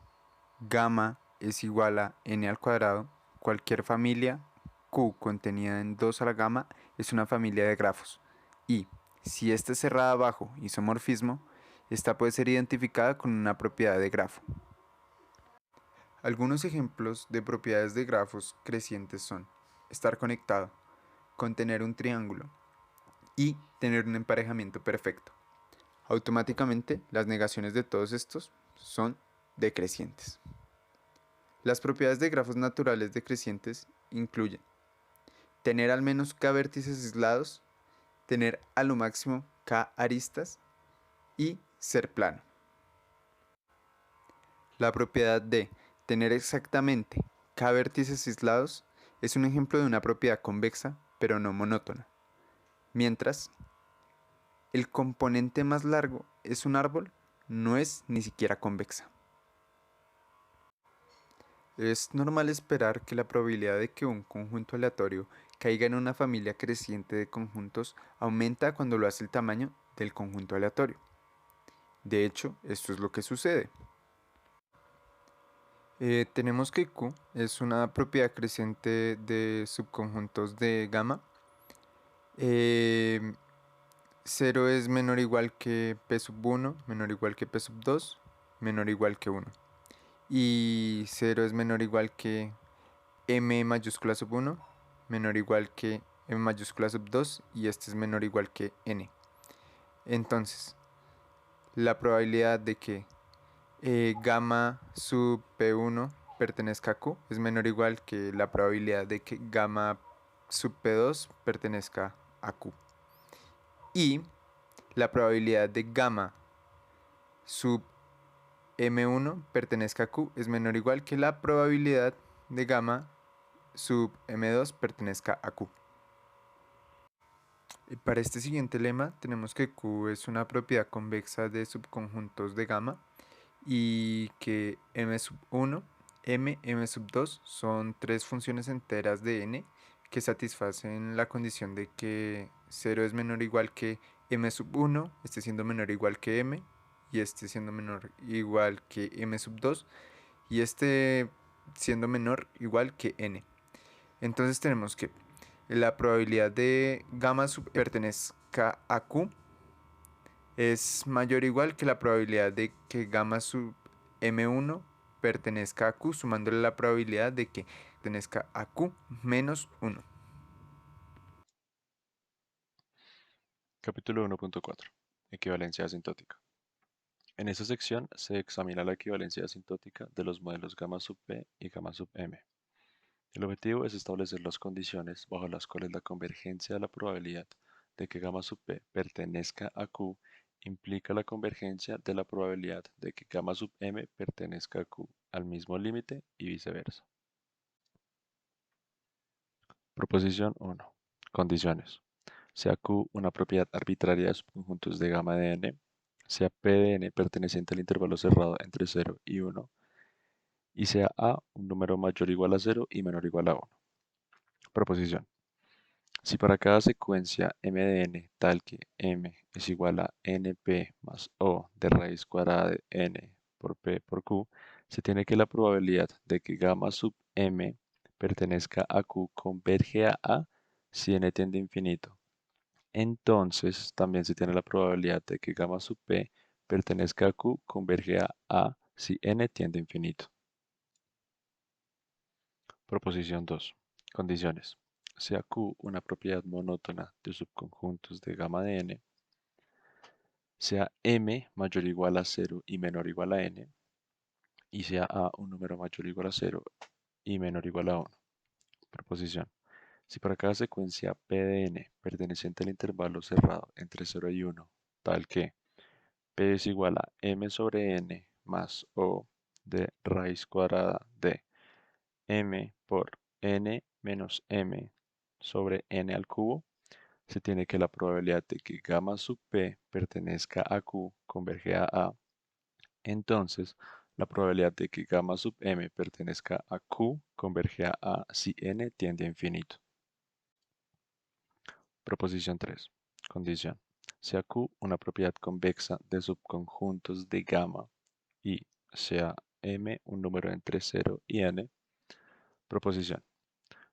gamma es igual a n al cuadrado, cualquier familia Q contenida en 2 a la gama es una familia de grafos y, si esta es cerrada bajo isomorfismo, esta puede ser identificada con una propiedad de grafo. Algunos ejemplos de propiedades de grafos crecientes son estar conectado, contener un triángulo y tener un emparejamiento perfecto. Automáticamente, las negaciones de todos estos son decrecientes. Las propiedades de grafos naturales decrecientes incluyen tener al menos k vértices aislados, tener a lo máximo k aristas y ser plano. La propiedad de tener exactamente k vértices aislados es un ejemplo de una propiedad convexa pero no monótona, mientras el componente más largo es un árbol, no es ni siquiera convexa. Es normal esperar que la probabilidad de que un conjunto aleatorio caiga en una familia creciente de conjuntos aumenta cuando lo hace el tamaño del conjunto aleatorio. De hecho, esto es lo que sucede. Tenemos que Q es una propiedad creciente de subconjuntos de gamma. 0 es menor o igual que P sub 1, menor o igual que P sub 2, menor o igual que 1. Y 0 es menor o igual que M mayúscula sub 1, menor o igual que M mayúscula sub 2 y este es menor o igual que N. Entonces, la probabilidad de que gamma sub P1 pertenezca a Q es menor o igual que la probabilidad de que gamma sub P2 pertenezca a Q. Y la probabilidad de gamma sub M1 pertenezca a Q es menor o igual que la probabilidad de gamma sub M2 pertenezca a Q. Para este siguiente lema tenemos que Q es una propiedad convexa de subconjuntos de gamma y que M sub 1, M sub 2 son tres funciones enteras de n que satisfacen la condición de que 0 es menor o igual que M sub 1, este siendo menor o igual que M, y este siendo menor o igual que M sub 2, y este siendo menor o igual que n. Entonces tenemos que la probabilidad de gamma sub pertenezca a Q es mayor o igual que la probabilidad de que gamma sub M1 pertenezca a Q, sumándole la probabilidad de que pertenezca a Q menos 1. Capítulo 1.4. Equivalencia asintótica. En esta sección se examina la equivalencia asintótica de los modelos gamma sub P y gamma sub M. El objetivo es establecer las condiciones bajo las cuales la convergencia de la probabilidad de que gamma sub P pertenezca a Q implica la convergencia de la probabilidad de que gamma sub M pertenezca a Q al mismo límite y viceversa. Proposición 1. Condiciones. Sea Q una propiedad arbitraria de subconjuntos de gamma de n, sea P de n perteneciente al intervalo cerrado entre 0 y 1, y sea A un número mayor o igual a 0 y menor o igual a 1. Proposición. Si para cada secuencia m de n tal que m es igual a np más o de raíz cuadrada de n por p por q, se tiene que la probabilidad de que gamma sub m pertenezca a q converge a si n tiende a infinito. Entonces, también se tiene la probabilidad de que gamma sub p pertenezca a q converge a si n tiende a infinito. Proposición 2. Condiciones. Sea Q una propiedad monótona de subconjuntos de gamma de n, sea m mayor o igual a 0 y menor o igual a n, y sea A un número mayor o igual a 0 y menor o igual a 1. Proposición. Si para cada secuencia P de n perteneciente al intervalo cerrado entre 0 y 1, tal que P es igual a m sobre n más o de raíz cuadrada de m por n menos m sobre n al cubo, se tiene que la probabilidad de que gamma sub p pertenezca a q converge a A. Entonces, la probabilidad de que gamma sub m pertenezca a q converge a A si n tiende a infinito. Proposición 3. Condición. Sea q una propiedad convexa de subconjuntos de gamma y sea m un número entre 0 y n. Proposición.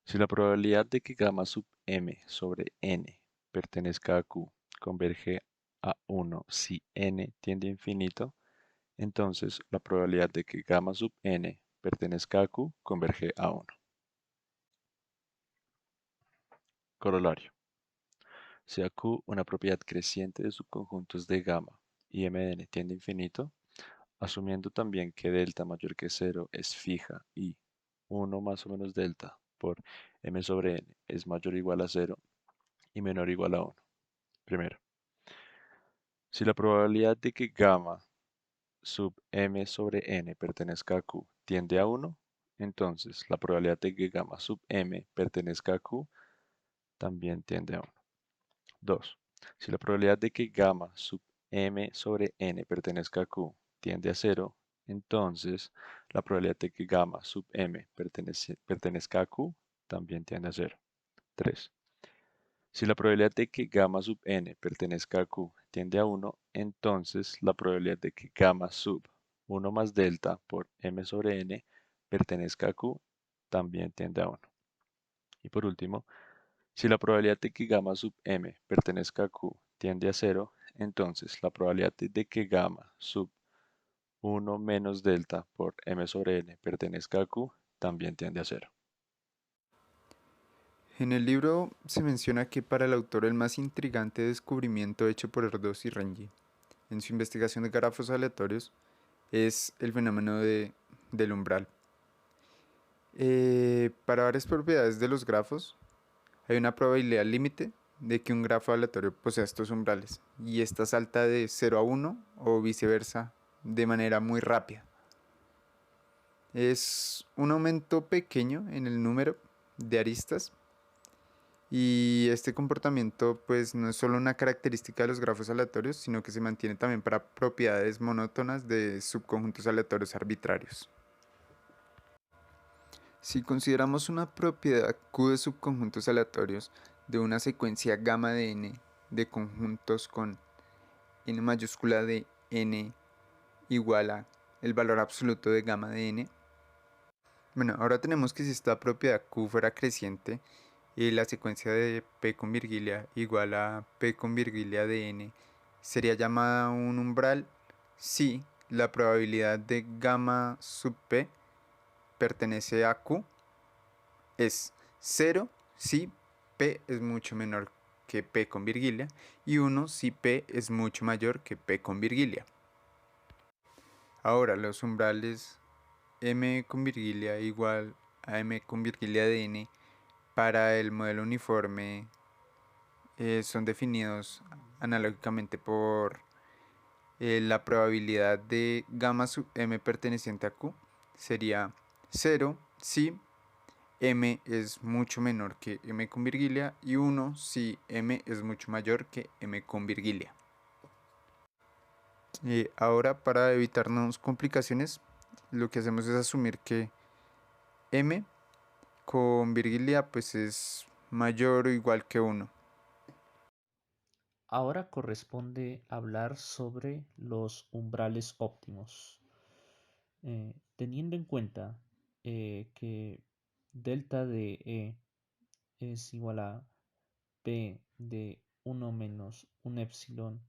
Si la probabilidad de que gamma sub m sobre n pertenezca a q converge a 1 si n tiende a infinito, entonces la probabilidad de que gamma sub n pertenezca a q converge a 1. Corolario. Sea q una propiedad creciente de subconjuntos de gamma y m de n tiende a infinito, asumiendo también que delta mayor que 0 es fija y 1 más o menos delta por m sobre n es mayor o igual a 0 y menor o igual a 1. Primero, si la probabilidad de que gamma sub m sobre n pertenezca a q tiende a 1, entonces la probabilidad de que gamma sub m pertenezca a q también tiende a 1. 2. Si la probabilidad de que gamma sub m sobre n pertenezca a q tiende a 0, entonces la probabilidad de que gamma sub m pertenezca a q también tiende a 0. 3. Si la probabilidad de que gamma sub n pertenezca a q tiende a 1, entonces la probabilidad de que gamma sub 1 más delta por m sobre n pertenezca a q también tiende a 1. Y por último, si la probabilidad de que gamma sub m pertenezca a q tiende a 0, entonces la probabilidad de que gamma sub 1 menos delta por m sobre n pertenezca a q también tiende a 0. En el libro se menciona que para el autor el más intrigante descubrimiento hecho por Erdős y Renyi en su investigación de grafos aleatorios es el fenómeno del umbral. Para varias propiedades de los grafos hay una probabilidad límite de que un grafo aleatorio posea estos umbrales y esta salta de 0 a 1 o viceversa de manera muy rápida. Es un aumento pequeño en el número de aristas y este comportamiento pues no es solo una característica de los grafos aleatorios, sino que se mantiene también para propiedades monótonas de subconjuntos aleatorios arbitrarios. Si consideramos una propiedad Q de subconjuntos aleatorios de una secuencia gamma de n de conjuntos con n mayúscula de n igual a el valor absoluto de gamma de n, Bueno, ahora tenemos que si esta propiedad Q fuera creciente y la secuencia de P con virguilia igual a P con virguilia de n sería llamada un umbral si la probabilidad de gamma sub P pertenece a Q es 0 si P es mucho menor que P con virguilia y 1 si P es mucho mayor que P con virguilia. Ahora los umbrales M con virguilia igual a M con virguilia de n para el modelo uniforme son definidos analógicamente por la probabilidad de gamma sub m perteneciente a Q sería 0 si m es mucho menor que m con virguilia y 1 si m es mucho mayor que m con virguilia. Ahora, para evitarnos complicaciones, lo que hacemos es asumir que m con virguilia pues es mayor o igual que 1. Ahora corresponde hablar sobre los umbrales óptimos. Teniendo en cuenta que delta de E es igual a P de 1 menos un epsilon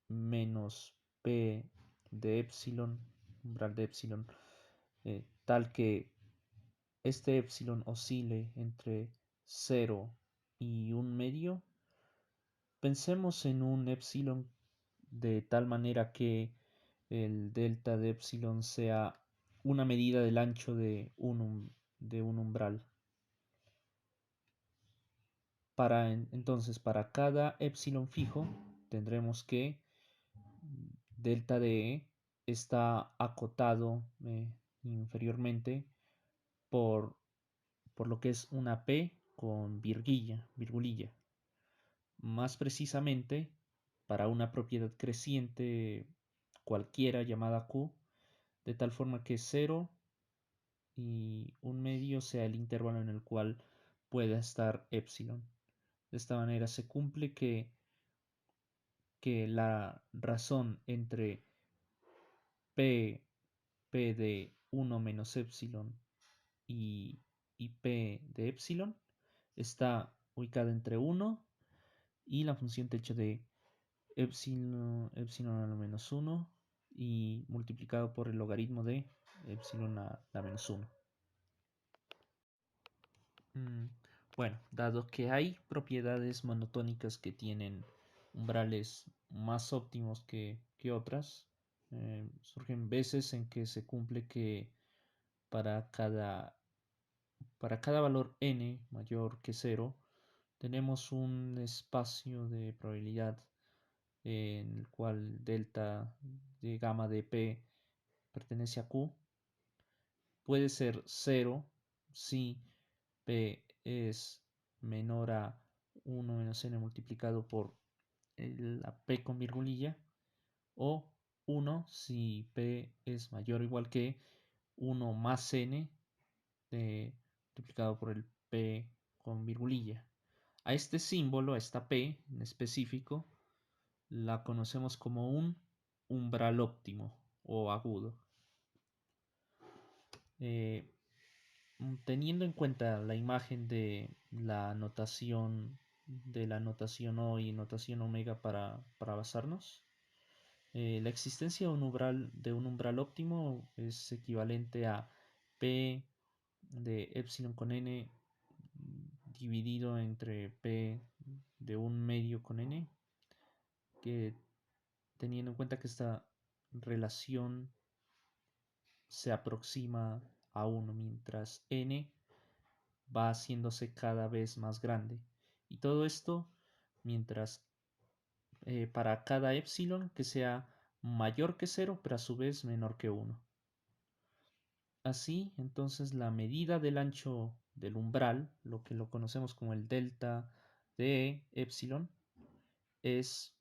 menos P de epsilon, umbral de epsilon, tal que este epsilon oscile entre 0 y un medio. Pensemos en un epsilon de tal manera que el delta de epsilon sea una medida del ancho de un umbral. Entonces, para cada epsilon fijo, tendremos que delta de E está acotado inferiormente por, por lo que es una P con virgulilla. Más precisamente, para una propiedad creciente cualquiera llamada Q, de tal forma que 0 y un medio sea el intervalo en el cual pueda estar epsilon. De esta manera se cumple que la razón entre P de 1 menos epsilon y, P de epsilon está ubicada entre 1 y la función techo de epsilon a la menos 1 y multiplicado por el logaritmo de epsilon a la menos 1. Bueno, dado que hay propiedades monotónicas que tienen umbrales más óptimos que otras, surgen veces en que se cumple que para cada, para cada valor n mayor que 0, tenemos un espacio de probabilidad en el cual delta de gamma de P pertenece a Q. Puede ser 0 si P es menor a 1 menos n multiplicado por la P con virgulilla, o 1 si P es mayor o igual que 1 más n multiplicado por el P con virgulilla. A este símbolo, a esta P en específico, la conocemos como un umbral óptimo o agudo. Teniendo en cuenta la imagen de la notación O y notación omega para basarnos, la existencia de un umbral óptimo es equivalente a P de epsilon con n dividido entre P de un medio con n, que teniendo en cuenta que esta relación se aproxima a 1 mientras n va haciéndose cada vez más grande. Y todo esto mientras para cada epsilon que sea mayor que 0, pero a su vez menor que 1. Así, entonces la medida del ancho del umbral, lo que lo conocemos como el delta de epsilon, es,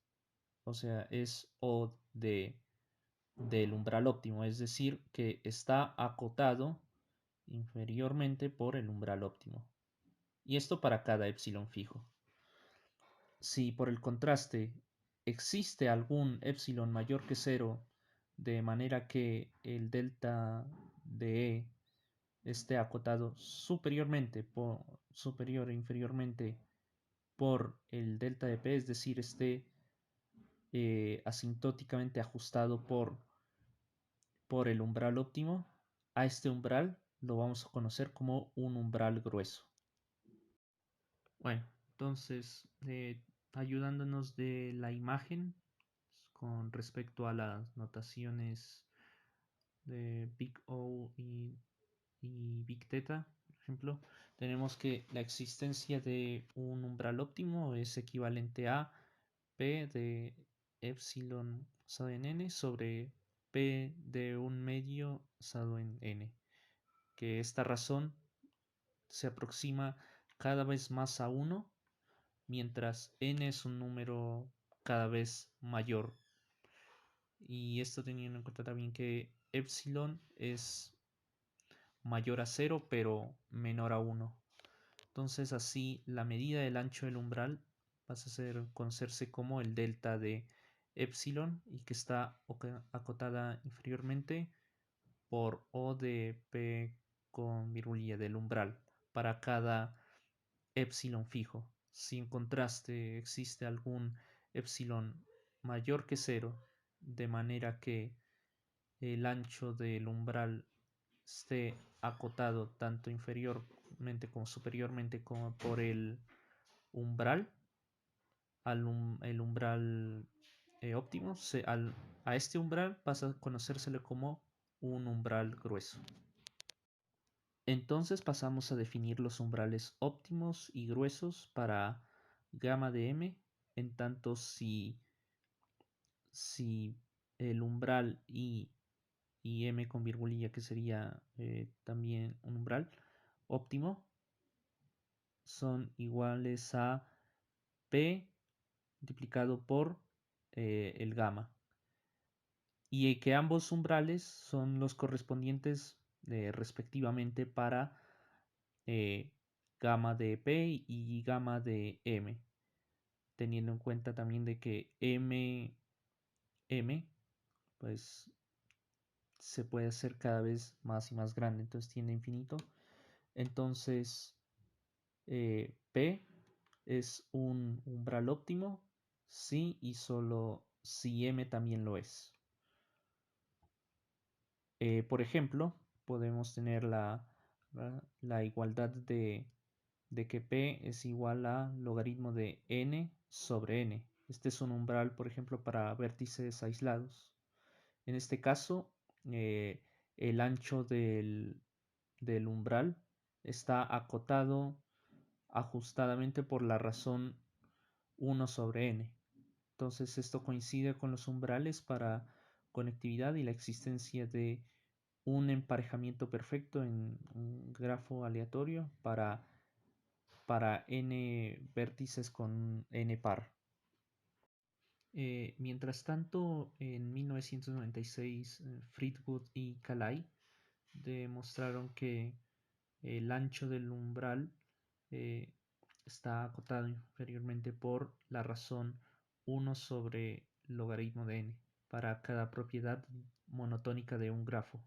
es O del umbral óptimo, es decir, que está acotado inferiormente por el umbral óptimo. Y esto para cada epsilon fijo. Si por el contraste existe algún epsilon mayor que 0, de manera que el delta de E esté acotado superior e inferiormente por el delta de P, es decir, esté asintóticamente ajustado por el umbral óptimo, a este umbral lo vamos a conocer como un umbral grueso. Bueno, entonces, ayudándonos de la imagen con respecto a las notaciones de Big O y Big Theta, por ejemplo, tenemos que la existencia de un umbral óptimo es equivalente a P de epsilon basado en n sobre P de un medio basado en n, que esta razón se aproxima cada vez más a 1, mientras n es un número cada vez mayor. Y esto teniendo en cuenta también que epsilon es mayor a 0 pero menor a 1. Entonces así la medida del ancho del umbral pasa a conocerse como el delta de epsilon y que está acotada inferiormente por O de P con virgulilla del umbral para cada epsilon fijo. Si en contraste existe algún epsilon mayor que 0, de manera que el ancho del umbral esté acotado tanto inferiormente como superiormente como por el umbral, el umbral óptimo, a este umbral pasa a conocérselo como un umbral grueso. Entonces pasamos a definir los umbrales óptimos y gruesos para gamma de m, en tanto si el umbral y m con virgulilla, que sería también un umbral óptimo, son iguales a P multiplicado por el gamma. Y que ambos umbrales son los correspondientes respectivamente para gamma de P y gamma de M, teniendo en cuenta también de que M pues se puede hacer cada vez más y más grande, entonces tiende a infinito. Entonces P es un umbral óptimo si y solo si M también lo es. Por ejemplo, podemos tener la igualdad de que P es igual a logaritmo de n sobre n. Este es un umbral, por ejemplo, para vértices aislados. En este caso, el ancho del umbral está acotado ajustadamente por la razón 1 sobre n. Entonces esto coincide con los umbrales para conectividad y la existencia de un emparejamiento perfecto en un grafo aleatorio para n vértices con n par. Mientras tanto, en 1996, Friedwood y Calais demostraron que el ancho del umbral está acotado inferiormente por la razón 1 sobre logaritmo de n para cada propiedad monotónica de un grafo.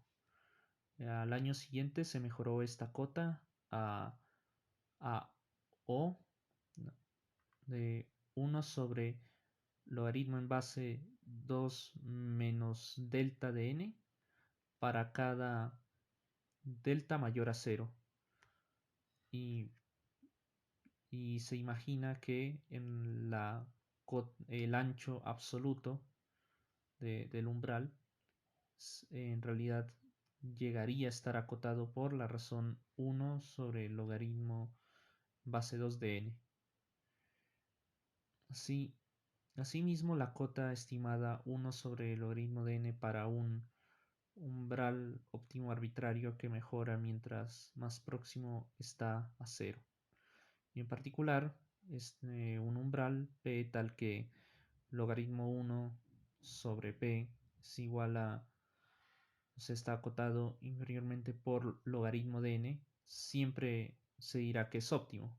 Al año siguiente se mejoró esta cota a O de 1 sobre logaritmo en base 2 menos delta de n para cada delta mayor a 0. Y se imagina que en el ancho absoluto del umbral en realidad llegaría a estar acotado por la razón 1 sobre el logaritmo base 2 de n. Asimismo, la cota estimada 1 sobre el logaritmo de n para un umbral óptimo arbitrario que mejora mientras más próximo está a 0. Y en particular, es un umbral P tal que logaritmo 1 sobre P es igual a, se está acotado inferiormente por logaritmo de n, siempre se dirá que es óptimo.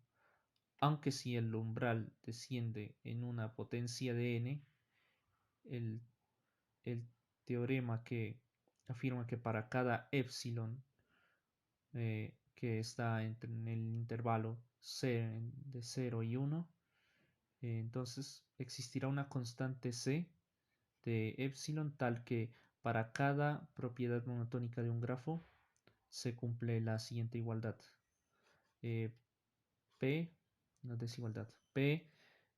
Aunque si el umbral desciende en una potencia de n, el teorema que afirma que para cada epsilon que está en el intervalo de 0 y 1. Entonces existirá una constante C de epsilon tal que para cada propiedad monotónica de un grafo se cumple la siguiente igualdad. P, no desigualdad, P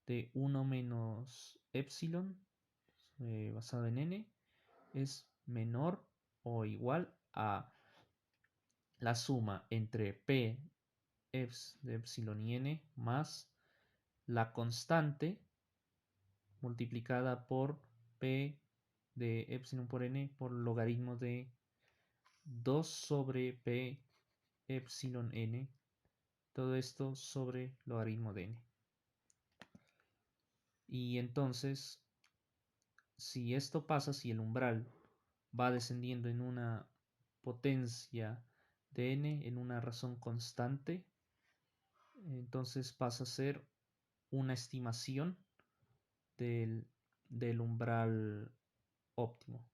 de 1 menos epsilon basado en n es menor o igual a la suma entre P de epsilon y n más la constante multiplicada por P de epsilon por n por logaritmo de 2 sobre P epsilon n, todo esto sobre logaritmo de n. Y entonces, si esto pasa, si el umbral va descendiendo en una potencia de n, en una razón constante, entonces pasa a ser una estimación del umbral óptimo.